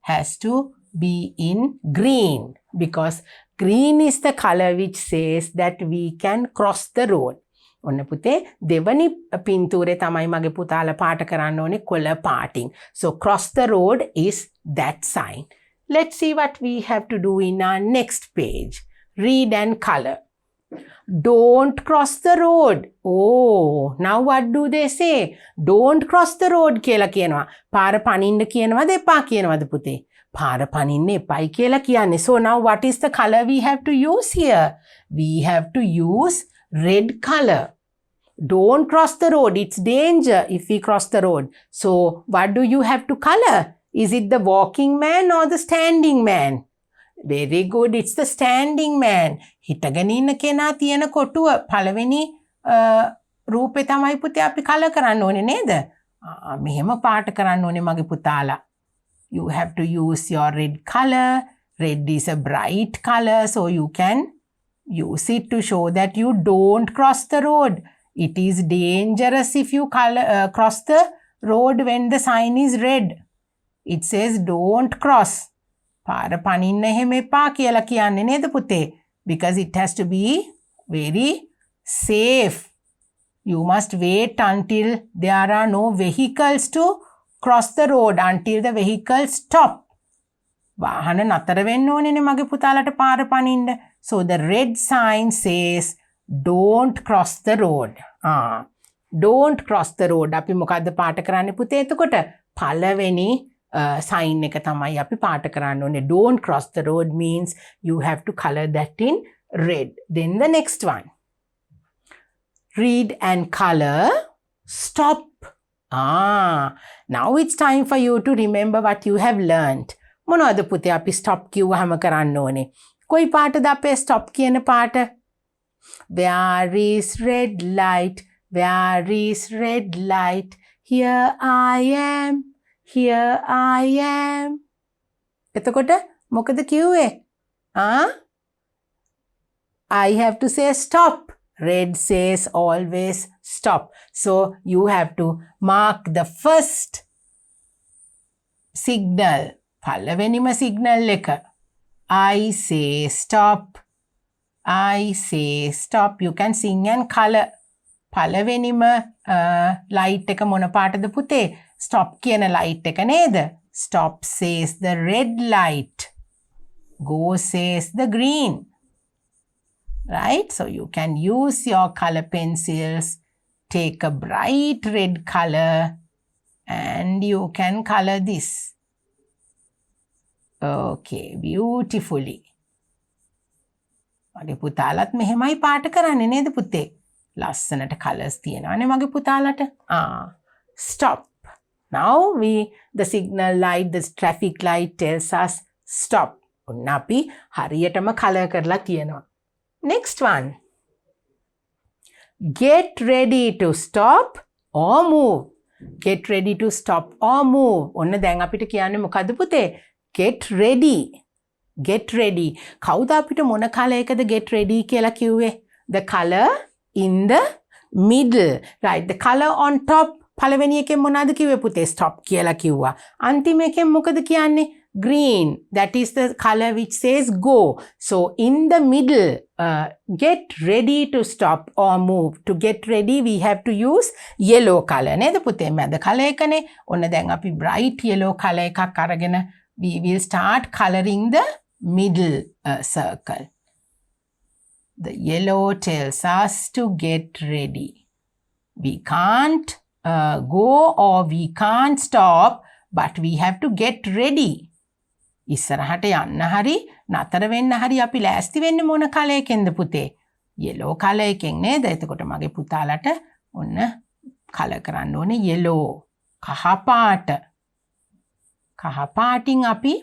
has to be in green, because green is the color which says that we can cross the road. ඔන්න පුතේ දෙවනි පින්තූරේ තමයි මගේ පුතාලා පාට කරන්න ඕනේ කොළ පාටින්. So cross the road is that sign. Let's see what we have to do in our next page. Read and color. Don't cross the road. Oh, now what do they say? Don't cross the road කියලා කියනවා. පාර පනින්න කියනවද එපා කියනවද පුතේ? පාර පනින්න එපයි කියලා කියන්නේ. So now what is the color we have to use here? We have to use red color. Don't cross the road. It's danger if we cross the road. So what do you have to color? Is it the walking man or the standing man? Very good. It's the standing man. හිටගෙන ඉන්න කෙනා තියෙන කොටුව පළවෙනි රූපේ තමයි පුතේ අපි colour කරන්න ඕනේ නේද? මෙහෙම පාට කරන්න ඕනේ මගේ පුතාලා. You have to use your red color. Red is a bright color, so you can use it to show that you don't cross the road. It is dangerous if you cross the road when the sign is red. It says don't cross. පාර පනින්න එහෙම එපා කියලා කියන්නේ නේද පුතේ? Because it has to be very safe. You must wait until there are no vehicles to cross the road, until the vehicles stop. වාහන නතර වෙන්න ඕනේනේ මගේ පුතාලට පාර පනින්න. So the red sign says don't cross the road. Don't cross the road. අපි මොකද්ද පාට කරන්නේ පුතේ එතකොට? පළවෙනි sign එක තමයි අපි පාට කරන්න ඕනේ. Don't cross the road means you have to color that in red. Then the next one. Read and color stop. Now it's time for you to remember what you have learned. මොනවද පුතේ අපි stop කිව්වහම කරන්න ඕනේ? කොයි පාටද අපේ stop කියන පාට? Where is red light? Where is red light? Here I am. Here I am. එතකොට මොකද කිව්වේ? I have to say stop. Red says always stop. So you have to mark the first signal. පළවෙනිම signal එක. I say stop. I say stop. You can sing and color. පළවෙනිම light එක මොන පාටද පුතේ? Stop කියන light එක නේද? Stop says the red light. Go says the green. Right? So you can use your color pencils. Take a bright red color and you can color this. Okay, beautifully. මගේ පුතාලත් මෙහෙමයි පාට කරන්නේ නේද පුතේ? ලස්සනට colors තියෙනවානේ මගේ පුතාලට. Stop. Now the signal light, the traffic light tells us stop. ඔන්න අපි හරියටම color කරලා තියෙනවා. Next one. Get ready to stop or move. Get ready to stop or move. ඔන්න දැන් අපිට කියන්නේ මොකද්ද පුතේ? Get ready. Get ready. කවුද අපිට මොන color එකද get ready කියලා කිව්වේ? The color in the middle. Right. The color on top. පළවෙනි එකෙන් මොනවද කිව්වේ පුතේ? Stop කියලා කිව්වා. අන්තිම එකෙන් මොකද කියන්නේ? Green. That is the color which says go. So in the middle, get ready to stop or move. To get ready, we have to use yellow color. නේද පුතේ? මැද color එකනේ. ඔන්න දැන් අපි bright yellow color එකක් අරගෙන we will start coloring the middle circle. The yellow tells us to get ready. We can't go or we can't stop, but we have to get ready. ඉස්සරහට යන්න හරි නතර වෙන්න හරි අපි ලෑස්ති වෙන්නේ මොන කලර් එකෙන්ද පුතේ? yellow කලර් එකෙන් නේද? එතකොට මගේ පුතාලට ඔන්න කලර් කරන්න ඕනේ yellow. කහ පාට. කහ පාටින් අපි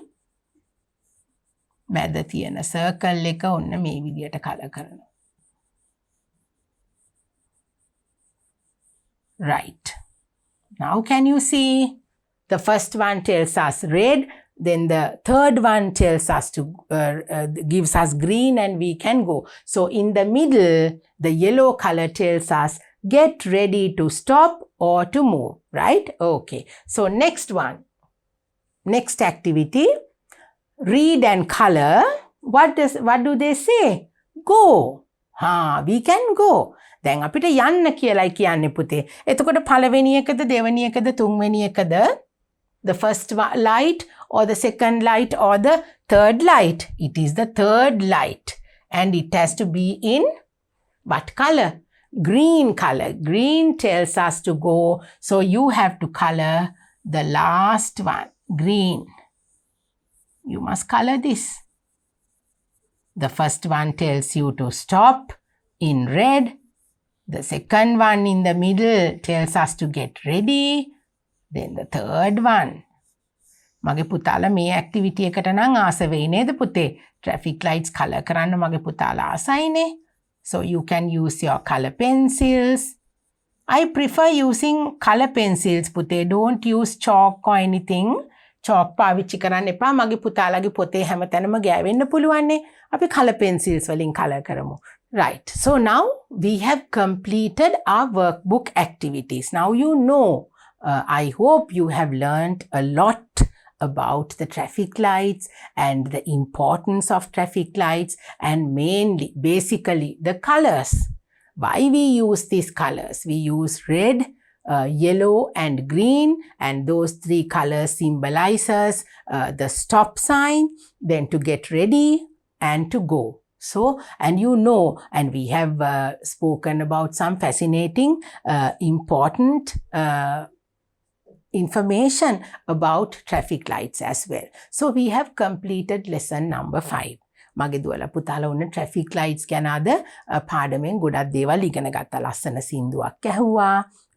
මැද තියෙන circle එක ඔන්න මේ විදියට කලර් කරනවා. Right. Now can you see? The first one tells us red. Then the third one tells us to, gives us green and we can go. So in the middle, the yellow color tells us, get ready to stop or to move, right? Okay. So next one, next activity, read and color. What do they say? Go. We can go. දැන් අපිට යන්න කියලායි කියන්නේ පුතේ. එතකොට පළවෙනි එකද දෙවෙනි එකද තුන්වෙනි එකද? The first light or the second light or the third light? It is the third light and it has to be in what color? Green color. Green tells us to go. So you have to color the last one, green. you must color this. The first one tells you to stop in red. The second one in the middle tells us to get ready. Then the third one. මගේ පුතාලා මේ activity එකට නම් ආස වෙයි නේද පුතේ? Traffic lights color කරන්න මගේ පුතාලා ආසයිනේ. So you can use your color pencils. I prefer using color pencils පුතේ. Don't use chalk or anything. Chalk පාවිච්චි කරන්න එපා. මගේ පුතාලාගේ පොතේ හැමතැනම ගෑවෙන්න පුළුවන්නේ. අපි color pencils වලින් color කරමු. Right. So now we have completed our workbook activities. Now you know, I hope you have learned a lot about the traffic lights and the importance of traffic lights and mainly, basically, the colors. Why we use these colors? We use red, yellow and green, and those three colors symbolizes the stop sign, then to get ready and to go. So, and you know, and we have spoken about some fascinating, important information about traffic lights as well. So we have completed lesson number 5. මගේ දුවලා පුතාලා උන්න traffic lights ගැන අද පාඩමෙන් ගොඩක් දේවල් ඉගෙන ගත්තා. ලස්සන සින්දුවක් ඇහුවා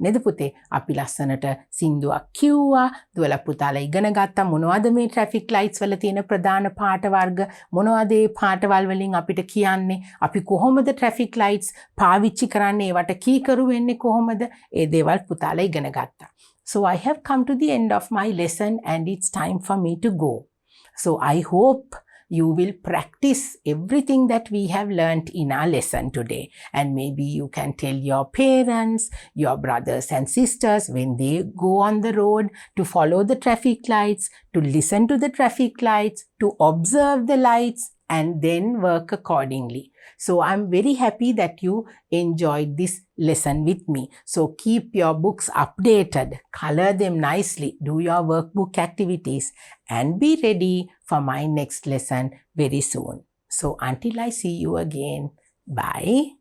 නේද පුතේ? අපි ලස්සනට සින්දුවක් කිව්වා. දුවලා පුතාලා ඉගෙන ගත්තා මොනවද මේ traffic lights වල තියෙන ප්‍රධාන පාට වර්ග, මොනවද ඒ පාටවල් වලින් අපිට කියන්නේ, අපි කොහොමද traffic lights පාවිච්චි කරන්නේ, ඒවට කීකරු වෙන්නේ කොහොමද? ඒ දේවල් පුතාලා ඉගෙන ගත්තා. So I have come to the end of my lesson and it's time for me to go. So I hope you will practice everything that we have learnt in our lesson today. And maybe you can tell your parents, your brothers and sisters when they go on the road to follow the traffic lights, to listen to the traffic lights, to observe the lights and then work accordingly. So I'm very happy that you enjoyed this lesson with me. So keep your books updated, color them nicely, do your workbook activities and be ready for my next lesson very soon. So until I see you again, bye.